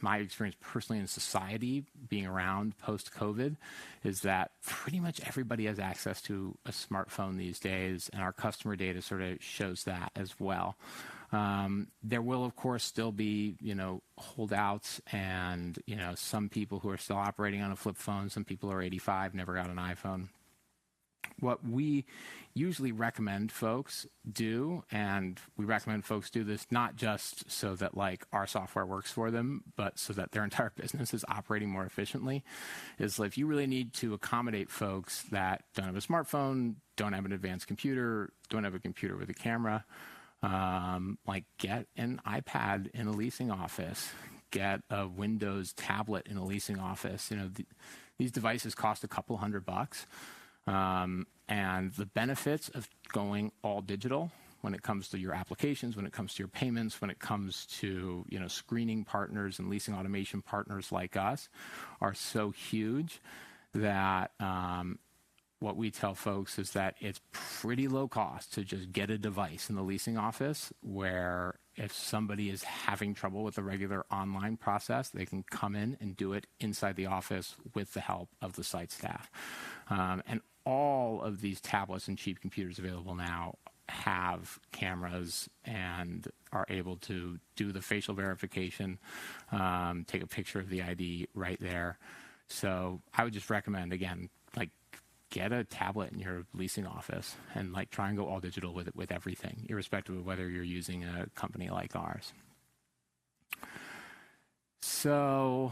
S2: my experience personally in society being around post-COVID, is that pretty much everybody has access to a smartphone these days, and our customer data sort of shows that as well. There will, of course, still be, holdouts and, some people who are still operating on a flip phone. Some people are 85, never got an iPhone. What we usually recommend folks do, and we recommend folks do this not just so that our software works for them, but so that their entire business is operating more efficiently, is if you really need to accommodate folks that don't have a smartphone, don't have an advanced computer, don't have a computer with a camera, get an iPad in a leasing office, get a Windows tablet in a leasing office. These devices cost a couple $100. And the benefits of going all digital when it comes to your applications, when it comes to your payments, when it comes to, screening partners and leasing automation partners like us are so huge that what we tell folks is that it's pretty low cost to just get a device in the leasing office, where if somebody is having trouble with the regular online process, they can come in and do it inside the office with the help of the site staff. And all of these tablets and cheap computers available now have cameras and are able to do the facial verification, take a picture of the ID right there. So I would just recommend, again, get a tablet in your leasing office and try and go all digital with it, with everything, irrespective of whether you're using a company like ours. So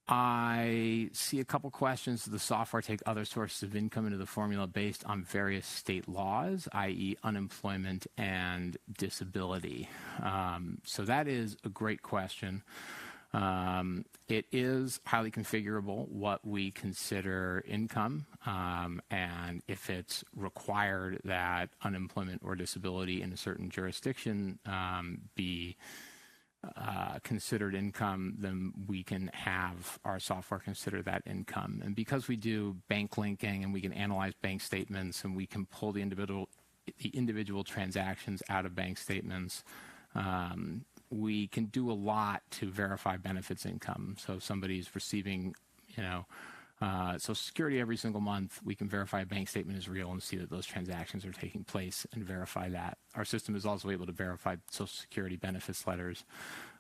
S2: I see a couple questions. Does the software take other sources of income into the formula based on various state laws, i.e. unemployment and disability? So that is a great question. It is highly configurable what we consider income, and if it's required that unemployment or disability in a certain jurisdiction be considered income, then we can have our software consider that income. And because we do bank linking and we can analyze bank statements and we can pull the individual transactions out of bank statements, we can do a lot to verify benefits income. So if somebody's receiving, Social Security every single month, we can verify a bank statement is real and see that those transactions are taking place and verify that. Our system is also able to verify Social Security benefits letters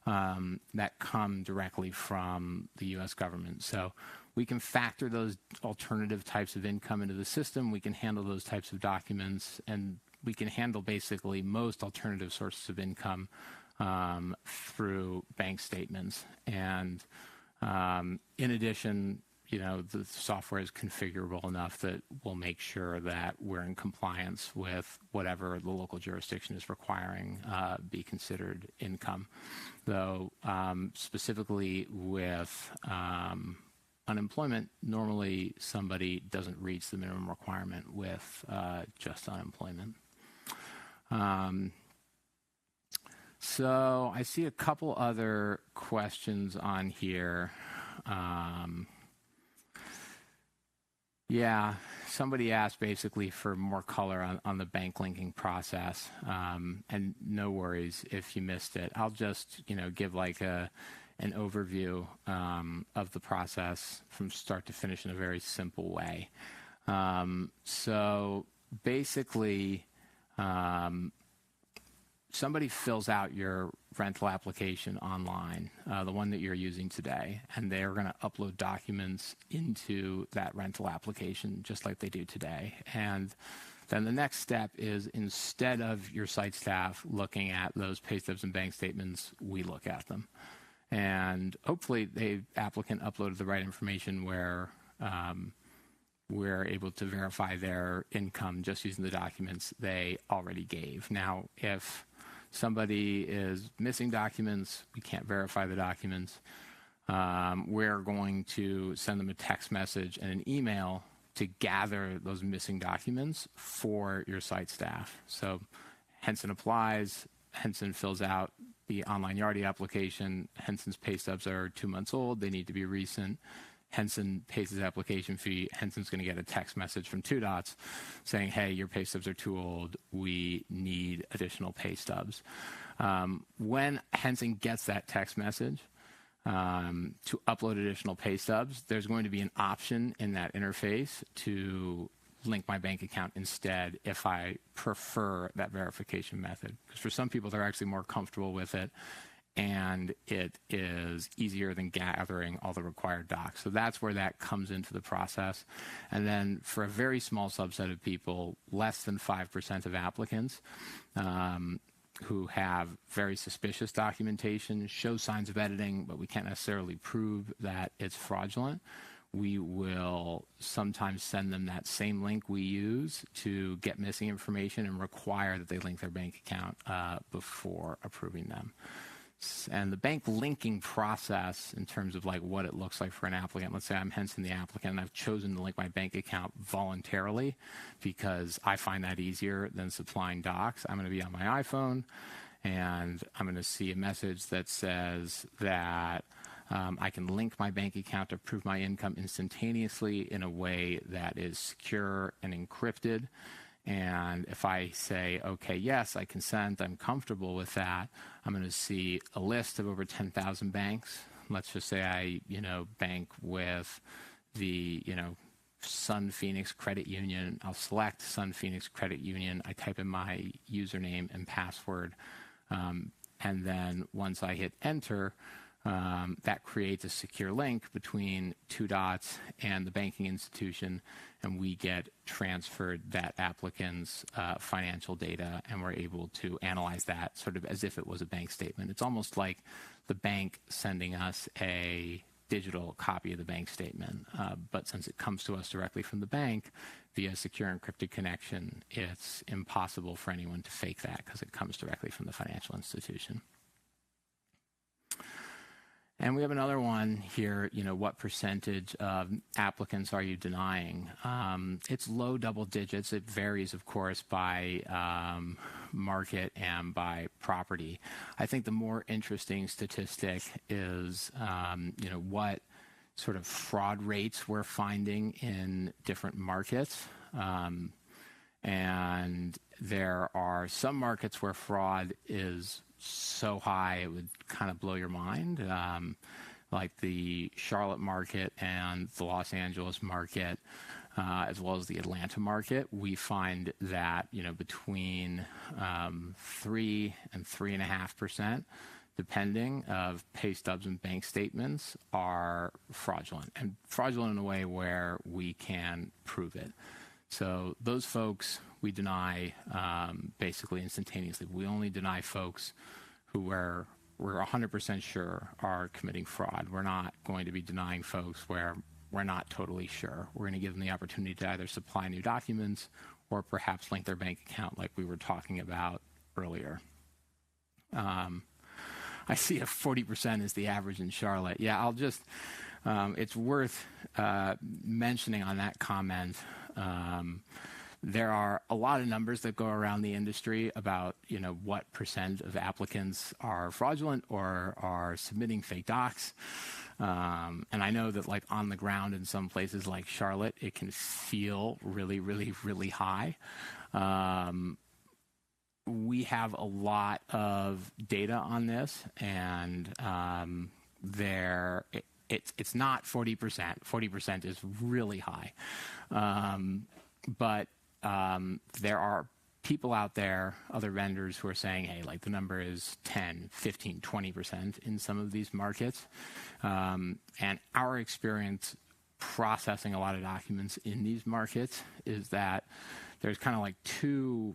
S2: that come directly from the U.S. government. So we can factor those alternative types of income into the system. We can handle those types of documents, and we can handle basically most alternative sources of income through bank statements. And in addition, the software is configurable enough that we'll make sure that we're in compliance with whatever the local jurisdiction is requiring be considered income. Though specifically with unemployment, normally somebody doesn't reach the minimum requirement with just unemployment. So I see a couple other questions on here. Yeah, somebody asked basically for more color on the bank linking process, and no worries if you missed it. I'll just give like an overview of the process from start to finish in a very simple way. So basically, somebody fills out your rental application online, the one that you're using today, and they're going to upload documents into that rental application just like they do today. And then the next step is, instead of your site staff looking at those pay stubs and bank statements, we look at them. And hopefully the applicant uploaded the right information where we're able to verify their income just using the documents they already gave. Now, if somebody is missing documents, we can't verify the documents, we're going to send them a text message and an email to gather those missing documents for your site staff. So Henson applies, Henson fills out the online Yardi application. Henson's pay stubs are 2 months old, they need to be recent. Henson pays his application fee. Henson's going to get a text message from 2 Dots saying, hey, your pay stubs are too old. We need additional pay stubs. When Henson gets that text message to upload additional pay stubs, there's going to be an option in that interface to link my bank account instead if I prefer that verification method. Because for some people, they're actually more comfortable with it, and it is easier than gathering all the required docs. So that's where that comes into the process. And then for a very small subset of people, less than 5% of applicants who have very suspicious documentation, show signs of editing, but we can't necessarily prove that it's fraudulent, we will sometimes send them that same link we use to get missing information and require that they link their bank account before approving them. And the bank linking process, in terms of like what it looks like for an applicant, let's say I'm Henson the applicant and I've chosen to link my bank account voluntarily because I find that easier than supplying docs. I'm going to be on my iPhone and I'm going to see a message that says that I can link my bank account to prove my income instantaneously in a way that is secure and encrypted. And if I say, okay, yes, I consent, I'm comfortable with that, I'm going to see a list of over 10,000 banks. Let's just say I, bank with the, Sun Phoenix Credit Union. I'll select Sun Phoenix Credit Union. I type in my username and password. And then once I hit enter, that creates a secure link between 2 Dots and the banking institution, and we get transferred that applicant's financial data, and we're able to analyze that sort of as if it was a bank statement. It's almost like the bank sending us a digital copy of the bank statement, but since it comes to us directly from the bank via secure encrypted connection, it's impossible for anyone to fake that because it comes directly from the financial institution. And we have another one here, what percentage of applicants are you denying? It's low double digits. It varies, of course, by market and by property. I think the more interesting statistic is, what sort of fraud rates we're finding in different markets. And there are some markets where fraud is so high it would kind of blow your mind, like the Charlotte market and the Los Angeles market, as well as the Atlanta market. We find that between 3 and 3.5%, depending, of pay stubs and bank statements are fraudulent, and fraudulent in a way where we can prove it. So those folks we deny basically instantaneously. We only deny folks who we're 100% sure are committing fraud. We're not going to be denying folks where we're not totally sure. We're going to give them the opportunity to either supply new documents or perhaps link their bank account like we were talking about earlier. I see if 40% is the average in Charlotte. Yeah, I'll just, it's worth mentioning on that comment. There are a lot of numbers that go around the industry about, what percent of applicants are fraudulent or are submitting fake docs. And I know that like on the ground in some places like Charlotte, it can feel really, really, really high. We have a lot of data on this, and it's not 40%. 40% is really high. But there are people out there, other vendors who are saying, hey, like the number is 10, 15, 20% in some of these markets. And our experience processing a lot of documents in these markets is that there's kind of like two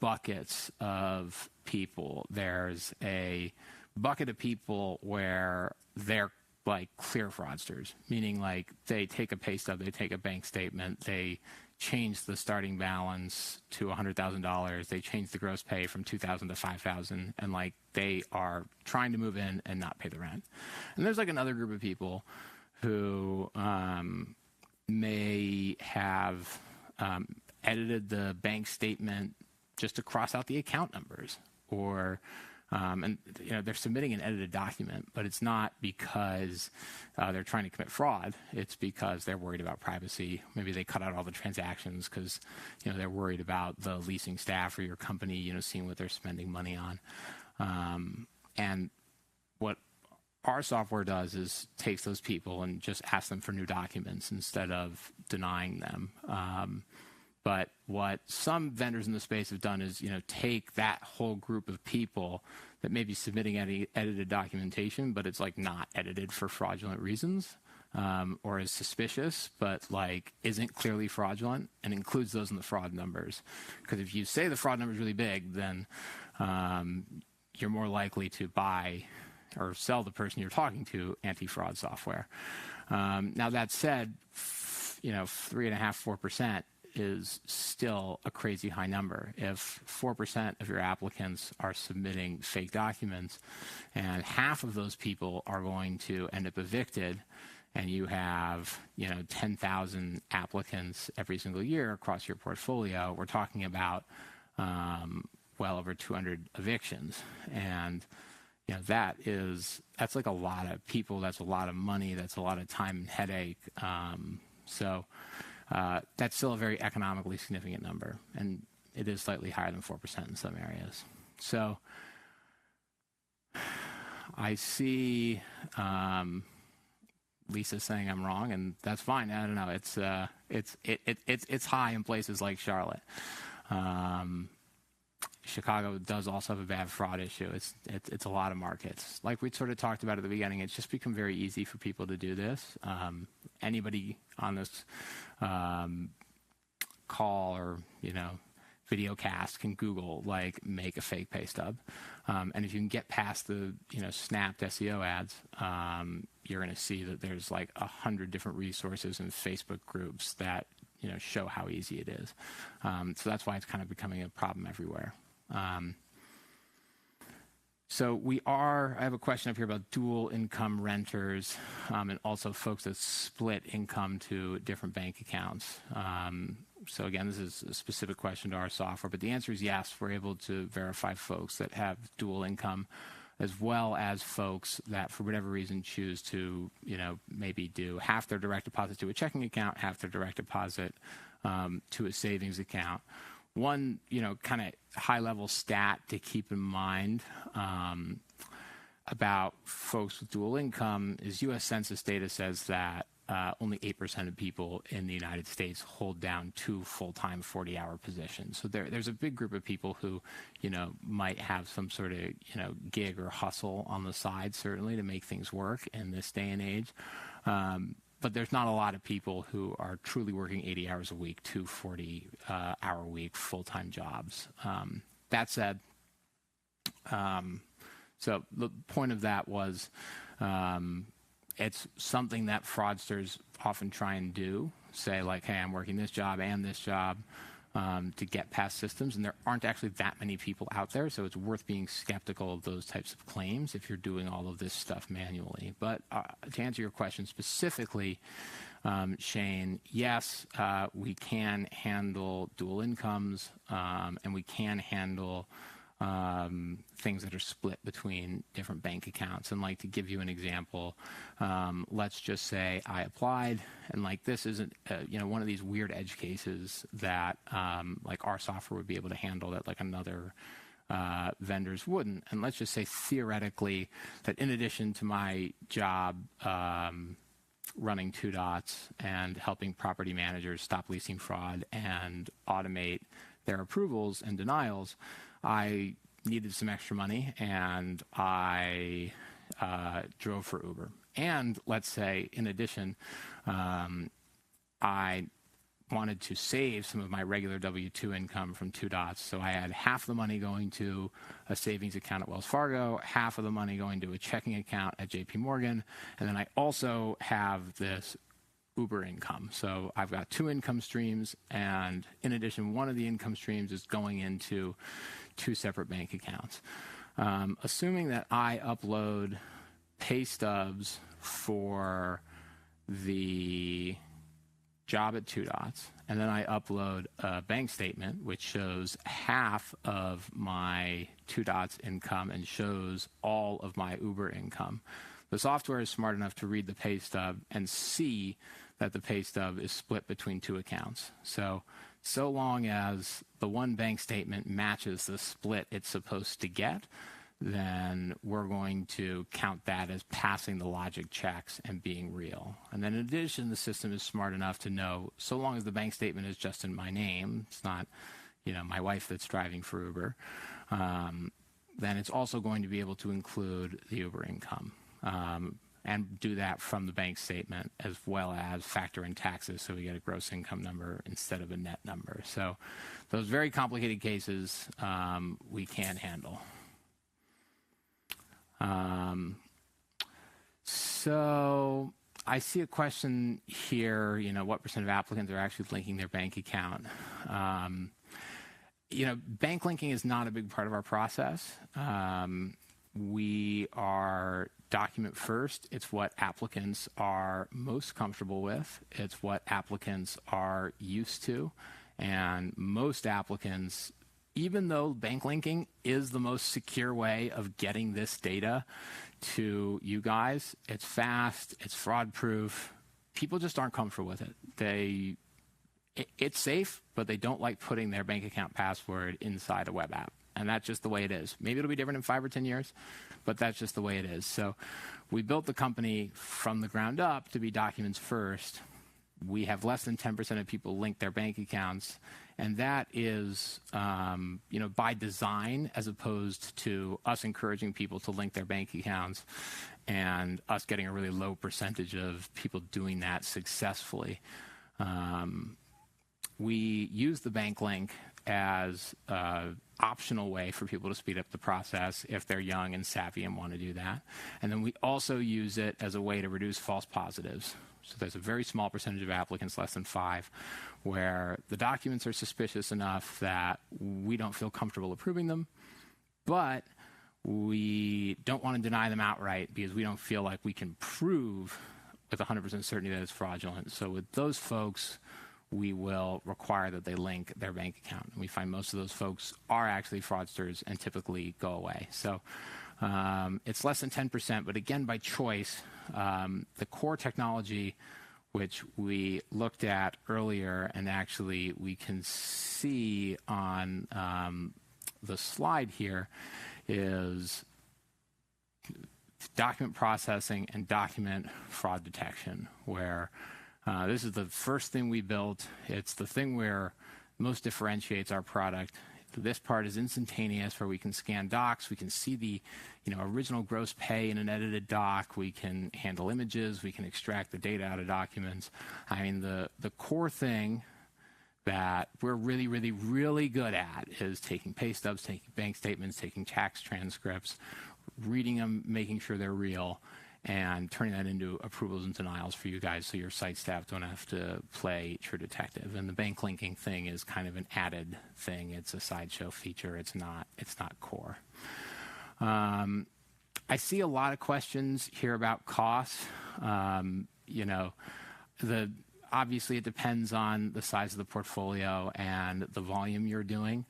S2: buckets of people. There's a bucket of people where they're like clear fraudsters, meaning like they take a pay stub, they take a bank statement, they change the starting balance to $100,000, they change the gross pay from $2,000 to $5,000, and like they are trying to move in and not pay the rent. And there's like another group of people who may have edited the bank statement just to cross out the account numbers, or and they're submitting an edited document, but it's not because they're trying to commit fraud. It's because they're worried about privacy. Maybe they cut out all the transactions because they're worried about the leasing staff or your company seeing what they're spending money on. And what our software does is takes those people and just asks them for new documents instead of denying them. But what some vendors in the space have done is, take that whole group of people that may be submitting edited documentation, but it's like not edited for fraudulent reasons, or is suspicious, but like isn't clearly fraudulent, and includes those in the fraud numbers. Because if you say the fraud number is really big, then you're more likely to buy or sell the person you're talking to anti-fraud software. Now that said, 3.5%, 4% is still a crazy high number. If 4% of your applicants are submitting fake documents and half of those people are going to end up evicted, and you have 10,000 applicants every single year across your portfolio, we're talking about well over 200 evictions. And that's like a lot of people, that's a lot of money, that's a lot of time and headache. So that's still a very economically significant number, and it is slightly higher than 4% in some areas. So I see Lisa saying I'm wrong, and that's fine. I don't know. It's high in places like Charlotte. Chicago does also have a bad fraud issue. It's a lot of markets. Like we sort of talked about at the beginning, it's just become very easy for people to do this. Anybody on this call or video cast can Google like make a fake pay stub, and if you can get past the snapped SEO ads, you're going to see that there's like 100 different resources and Facebook groups that show how easy it is. So that's why it's kind of becoming a problem everywhere. So I have a question up here about dual income renters, and also folks that split income to different bank accounts. So again, this is a specific question to our software, but the answer is yes. We're able to verify folks that have dual income, as well as folks that for whatever reason choose to, maybe do half their direct deposit to a checking account, half their direct deposit to a savings account. One, kind of high-level stat to keep in mind about folks with dual income is U.S. Census data says that only 8% of people in the United States hold down 2 full-time 40-hour positions. So there's a big group of people who, might have some sort of, gig or hustle on the side, certainly, to make things work in this day and age. But there's not a lot of people who are truly working 80 hours a week, 2 40-hour-a-week full-time jobs. That said, so the point of that was it's something that fraudsters often try and do, say like, hey, I'm working this job and this job to get past systems, and there aren't actually that many people out there, so it's worth being skeptical of those types of claims if you're doing all of this stuff manually. But to answer your question specifically, Shane, yes, we can handle dual incomes, and we can handle things that are split between different bank accounts. And like, to give you an example, let's just say I applied, and like, this isn't one of these weird edge cases that like our software would be able to handle that like another vendors wouldn't. And let's just say theoretically that in addition to my job running 2 dots and helping property managers stop leasing fraud and automate their approvals and denials, I needed some extra money, and I drove for Uber. And let's say, in addition, I wanted to save some of my regular W-2 income from 2 dots. So I had half the money going to a savings account at Wells Fargo, half of the money going to a checking account at JP Morgan, and then I also have this Uber income. So I've got 2 income streams, and in addition, one of the income streams is going into 2 separate bank accounts. Assuming that I upload Paystubs for the job at 2 dots, and then I upload a bank statement which shows half of my 2 dots income and shows all of my Uber income. The software is smart enough to read the pay stub and see that the pay stub is split between 2 accounts. So long as the one bank statement matches the split it's supposed to get, then we're going to count that as passing the logic checks and being real. And then in addition, the system is smart enough to know, so long as the bank statement is just in my name, it's not, my wife that's driving for Uber, then it's also going to be able to include the Uber income. And do that from the bank statement, as well as factor in taxes, so we get a gross income number instead of a net number. So those very complicated cases we can handle. So I see a question here, what % of applicants are actually linking their bank account? Bank linking is not a big part of our process. We are document first. It's what applicants are most comfortable with. It's what applicants are used to. And most applicants, even though bank linking is the most secure way of getting this data to you guys, it's fast, it's fraud proof, people just aren't comfortable with it. It's safe, but they don't like putting their bank account password inside a web app. And that's just the way it is. Maybe it'll be different in 5 or 10 years, but that's just the way it is. So we built the company from the ground up to be documents first. We have less than 10% of people link their bank accounts, and that is by design, as opposed to us encouraging people to link their bank accounts and us getting a really low percentage of people doing that successfully. We use the bank link as an optional way for people to speed up the process if they're young and savvy and want to do that. And then we also use it as a way to reduce false positives. So there's a very small percentage of applicants, less than 5, where the documents are suspicious enough that we don't feel comfortable approving them, but we don't want to deny them outright because we don't feel like we can prove with 100% certainty that it's fraudulent. So with those folks, we will require that they link their bank account. And we find most of those folks are actually fraudsters and typically go away. So it's less than 10%, but again, by choice. The core technology, which we looked at earlier, and actually we can see on the slide here, is document processing and document fraud detection, where this is the first thing we built. It's the thing where most differentiates our product. This part is instantaneous, where we can scan docs. We can see the original gross pay in an edited doc. We can handle images. We can extract the data out of documents. I mean, the core thing that we're really, really, really good at is taking pay stubs, taking bank statements, taking tax transcripts, reading them, making sure they're real, and turning that into approvals and denials for you guys so your site staff don't have to play true detective. And the bank linking thing is kind of an added thing. It's a sideshow feature. It's not core. I see a lot of questions here about costs. Obviously, it depends on the size of the portfolio and the volume you're doing.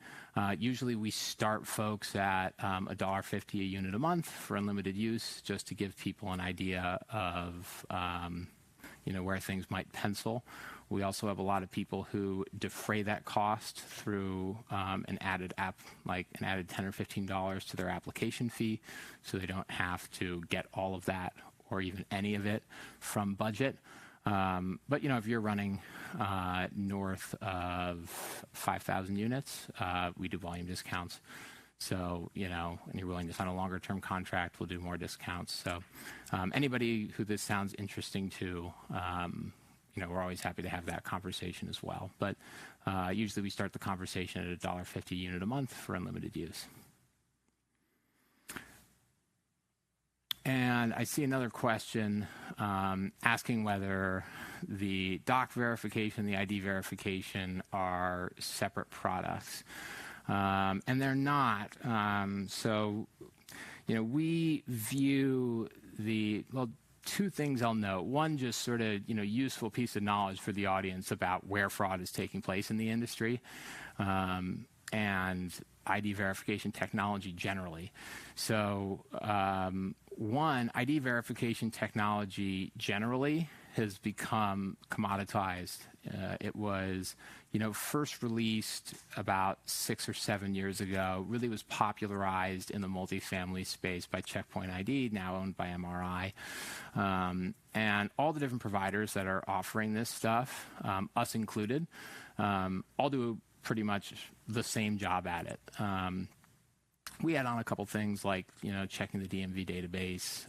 S2: Usually, we start folks at $1.50 a unit a month for unlimited use, just to give people an idea of where things might pencil. We also have a lot of people who defray that cost through an added $10 or $15 to their application fee, so they don't have to get all of that or even any of it from budget. But if you're running north of 5,000 units, we do volume discounts. So, and you're willing to sign a longer term contract, we'll do more discounts. So anybody who this sounds interesting to, we're always happy to have that conversation as well. But usually we start the conversation at $1.50 a unit a month for unlimited use. And I see another question asking whether the doc verification, the ID verification are separate products. And they're not. We view two things I'll note. One, just sort of, useful piece of knowledge for the audience about where fraud is taking place in the industry. And ID verification technology generally. So, one, ID verification technology generally has become commoditized. It was, first released about 6 or 7 years ago, really was popularized in the multifamily space by Checkpoint ID, now owned by MRI. And all the different providers that are offering this stuff, us included, all do pretty much the same job at it. We add on a couple things like, checking the DMV database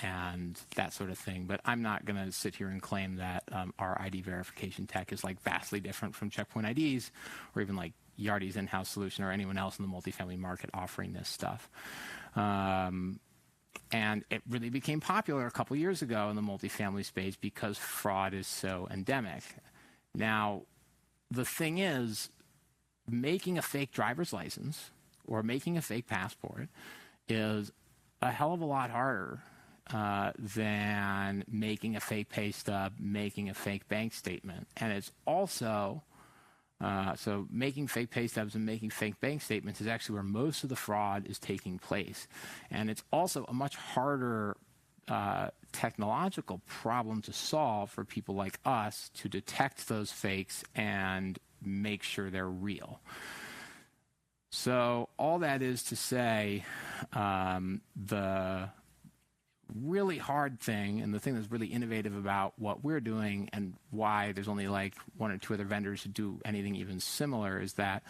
S2: and that sort of thing. But I'm not going to sit here and claim that our ID verification tech is vastly different from Checkpoint ID's or even Yardi's in-house solution or anyone else in the multifamily market offering this stuff. And it really became popular a couple years ago in the multifamily space because fraud is so endemic. Now, the thing is, making a fake driver's license or making a fake passport is a hell of a lot harder than making a fake pay stub, making a fake bank statement. And it's also, so making fake pay stubs and making fake bank statements is actually where most of the fraud is taking place. And it's also a much harder technological problem to solve for people like us to detect those fakes and make sure they're real. So all that is to say, the really hard thing and the thing that's really innovative about what we're doing and why there's only 1 or 2 other vendors who do anything even similar is that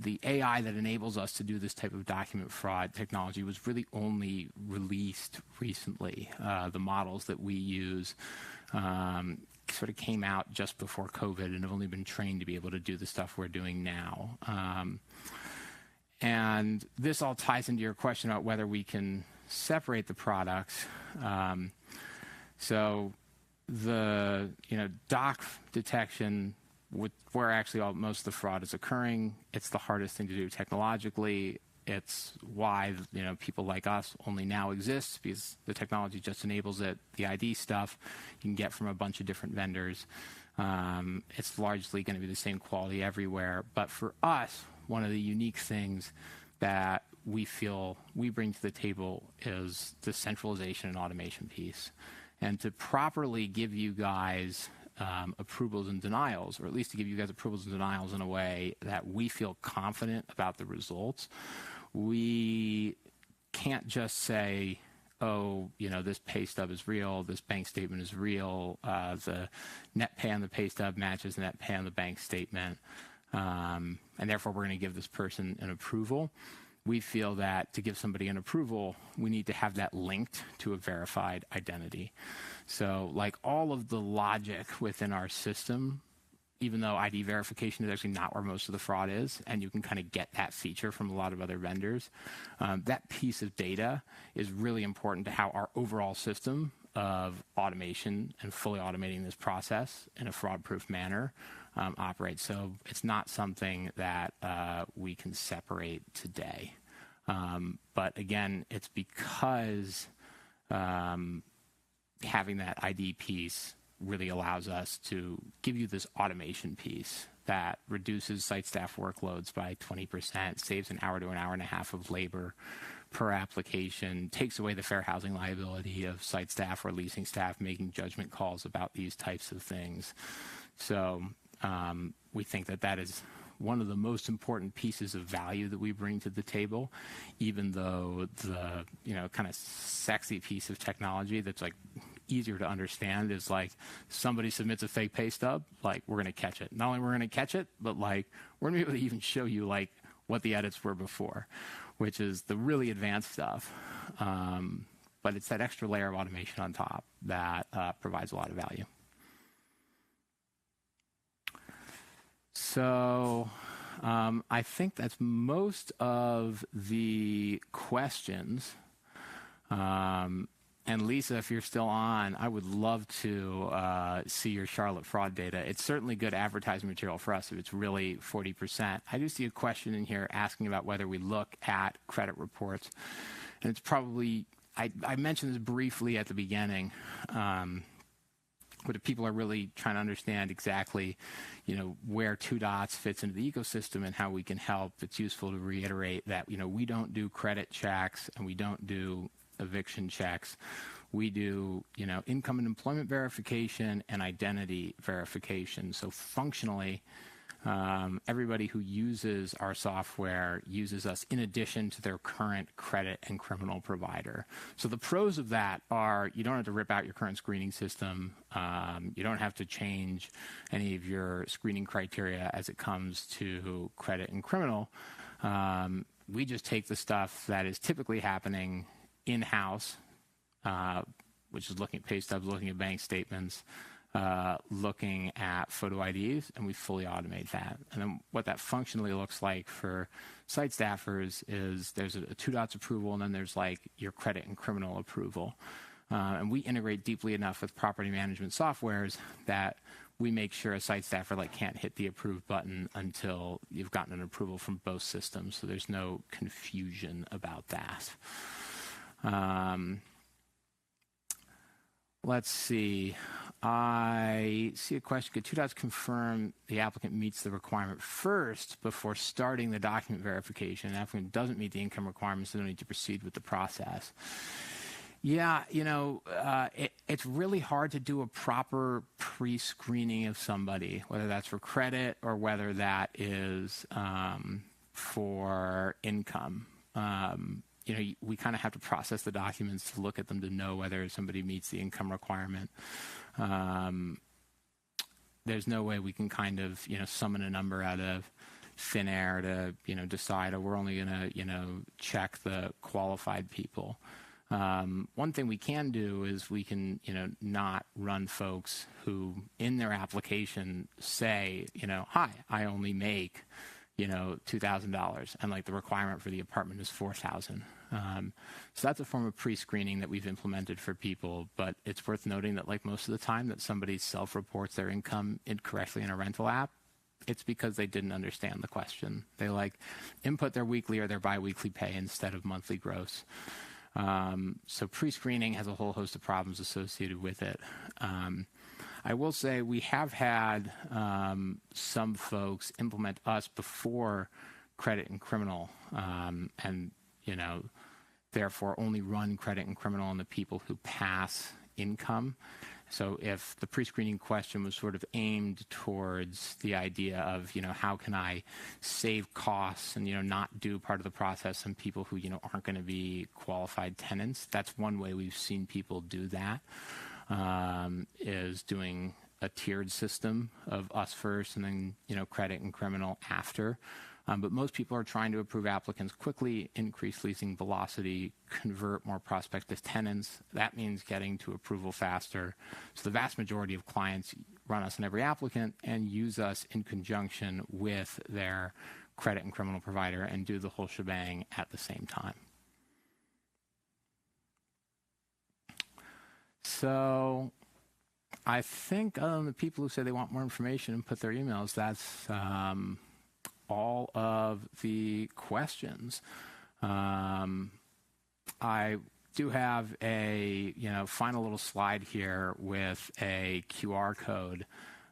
S2: the AI that enables us to do this type of document fraud technology was really only released recently. The models that we use sort of came out just before COVID and have only been trained to be able to do the stuff we're doing now. And this all ties into your question about whether we can separate the products. So the doc detection, where actually most of the fraud is occurring, it's the hardest thing to do technologically. It's why people like us only now exist, because the technology just enables it. The ID stuff you can get from a bunch of different vendors. It's largely going to be the same quality everywhere. But for us, one of the unique things that we feel we bring to the table is the centralization and automation piece. And to properly give you guys approvals and denials, or at least to give you guys approvals and denials in a way that we feel confident about the results, we can't just say, oh, this pay stub is real, this bank statement is real, the net pay on the pay stub matches the net pay on the bank statement, and therefore we're going to give this person an approval. We feel that to give somebody an approval, we need to have that linked to a verified identity. So all of the logic within our system even though ID verification is actually not where most of the fraud is, and you can kind of get that feature from a lot of other vendors, that piece of data is really important to how our overall system of automation and fully automating this process in a fraud-proof manner operates. So it's not something that we can separate today. But again, it's because having that ID piece really allows us to give you this automation piece that reduces site staff workloads by 20%, saves an hour to an hour and a half of labor per application, takes away the fair housing liability of site staff or leasing staff making judgment calls about these types of things. So we think that that is one of the most important pieces of value that we bring to the table, even though the kind of sexy piece of technology that's like easier to understand is like somebody submits a fake pay stub, like we're going to catch it. Not only we're going to catch it, but like we're going to be able to even show you like what the edits were before, which is the really advanced stuff. But it's that extra layer of automation on top that provides a lot of value. So I think that's most of the questions. And Lisa, if you're still on, I would love to see your Charlotte fraud data. It's certainly good advertising material for us if it's really 40%. I do see a question in here asking about whether we look at credit reports. And it's probably, I mentioned this briefly at the beginning, but if people are really trying to understand exactly, where 2Dots fits into the ecosystem and how we can help, it's useful to reiterate that, we don't do credit checks and we don't do eviction checks. We do, income and employment verification and identity verification. So functionally, everybody who uses our software uses us in addition to their current credit and criminal provider. So the pros of that are you don't have to rip out your current screening system. You don't have to change any of your screening criteria as it comes to credit and criminal. We just take the stuff that is typically happening in-house, which is looking at pay stubs, looking at bank statements, looking at photo IDs, and we fully automate that. And then what that functionally looks like for site staffers is there's a 2Dots approval, and then there's like your credit and criminal approval. And we integrate deeply enough with property management softwares that we make sure a site staffer can't hit the approve button until you've gotten an approval from both systems. So there's no confusion about that. Let's see. I see a question. Could 2Dots confirm the applicant meets the requirement first before starting the document verification? If the applicant doesn't meet the income requirements, they don't need to proceed with the process. Yeah, it's really hard to do a proper pre-screening of somebody, whether that's for credit or whether that is for income. We kind of have to process the documents to look at them to know whether somebody meets the income requirement. There's no way we can kind of, summon a number out of thin air to, decide, we're only going to, check the qualified people. One thing we can do is we can, not run folks who in their application say, hi, I only make, $2,000, and the requirement for the apartment is $4,000. So that's a form of pre-screening that we've implemented for people, but it's worth noting that most of the time that somebody self-reports their income incorrectly in a rental app, it's because they didn't understand the question. They input their weekly or their biweekly pay instead of monthly gross. So pre-screening has a whole host of problems associated with it. I will say we have had some folks implement us before credit and criminal, and therefore only run credit and criminal on the people who pass income. So if the pre-screening question was sort of aimed towards the idea of, how can I save costs and, not do part of the process on people who, aren't going to be qualified tenants, that's one way we've seen people do that, is doing a tiered system of us first and then, credit and criminal after. But most people are trying to approve applicants quickly, increase leasing velocity, convert more prospective tenants. That means getting to approval faster. So the vast majority of clients run us on every applicant and use us in conjunction with their credit and criminal provider and do the whole shebang at the same time. So I think the people who say they want more information and put their emails, that's all of the questions. I do have a final little slide here with a QR code.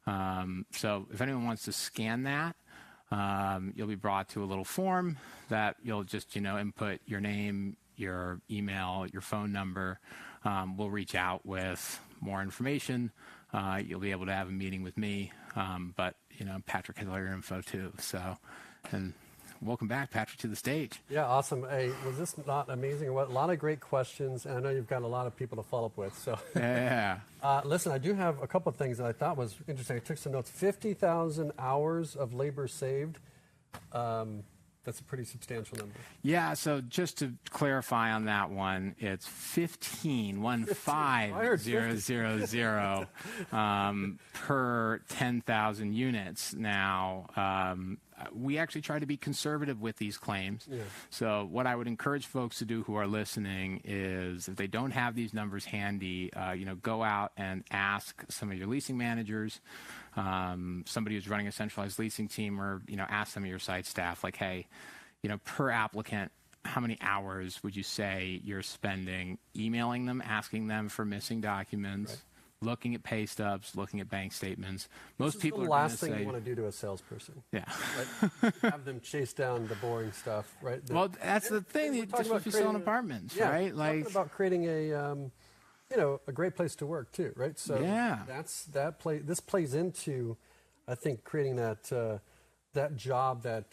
S2: So if anyone wants to scan that, you'll be brought to a little form that you'll just input your name, your email, your phone number. We'll reach out with more information. You'll be able to have a meeting with me, but Patrick has all your info too. So, and welcome back, Patrick, to the stage.
S1: Yeah, awesome. Hey, was this not amazing? A lot of great questions, and I know you've got a lot of people to follow up with. So,
S2: yeah.
S1: Listen, I do have a couple of things that I thought was interesting. I took some notes. 50,000 hours of labor saved. That's a pretty substantial number.
S2: Yeah, so just to clarify on that one, it's 15,000 per 10,000 units. Now, we actually try to be conservative with these claims. Yeah. So what I would encourage folks to do who are listening is if they don't have these numbers handy, go out and ask some of your leasing managers, somebody who's running a centralized leasing team, or ask some of your site staff, like, hey, per applicant, how many hours would you say you're spending emailing them, asking them for missing documents, right, looking at pay stubs, looking at bank statements? Most people are going to say, the last
S1: thing you want to do to a salesperson.
S2: Yeah.
S1: Right? Have them chase down the boring stuff, right?
S2: Well, that's the thing. Just if you're selling apartments, yeah, right?
S1: Like, talking about creating a great place to work too, right? So
S2: yeah,
S1: this plays into, I think, creating that job that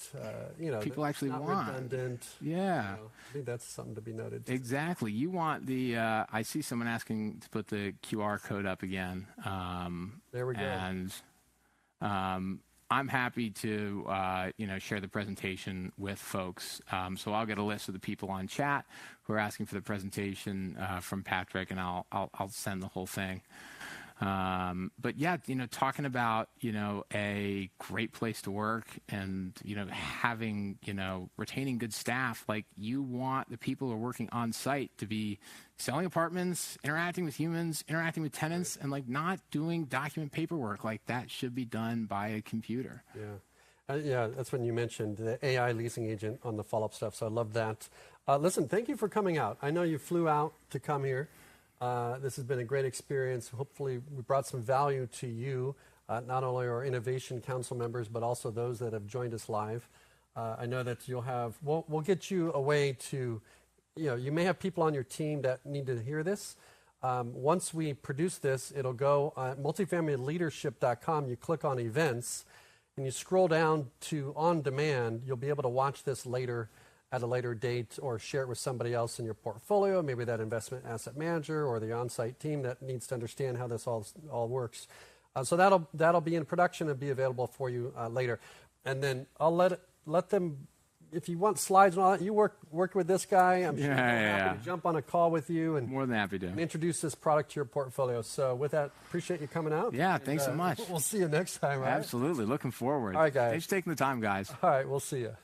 S2: people actually
S1: not
S2: want.
S1: Redundant.
S2: Yeah,
S1: I think that's something to be noted.
S2: Exactly. You want the. I see someone asking to put the QR code up again.
S1: There we go.
S2: And I'm happy to share the presentation with folks. So I'll get a list of the people on chat who are asking for the presentation from Patrick, and I'll send the whole thing. But yeah, talking about, a great place to work and, having, retaining good staff, like you want the people who are working on site to be selling apartments, interacting with humans, interacting with tenants, and like not doing document paperwork. Like that should be done by a computer.
S1: Yeah. Yeah, that's when you mentioned the AI leasing agent on the follow-up stuff. So I love that. Listen, thank you for coming out. I know you flew out to come here. This has been a great experience. Hopefully we brought some value to you, not only our Innovation Council members, but also those that have joined us live. I know that we'll get you a way to, you may have people on your team that need to hear this. Once we produce this, it'll go on multifamilyleadership.com. You click on events and you scroll down to on demand. You'll be able to watch this later at a later date, or share it with somebody else in your portfolio, maybe that investment asset manager or the on-site team that needs to understand how this all works. So that'll be in production and be available for you later. And then I'll let them, if you want slides and all that, you work with this guy. I'm sure happy to jump on a call with you and
S2: more than happy to
S1: and introduce this product to your portfolio. So with that, appreciate you coming out.
S2: Yeah, thanks so much.
S1: We'll see you next time. Right?
S2: Absolutely, looking forward.
S1: All right, guys.
S2: Thanks for taking the time, guys.
S1: All right, we'll see you.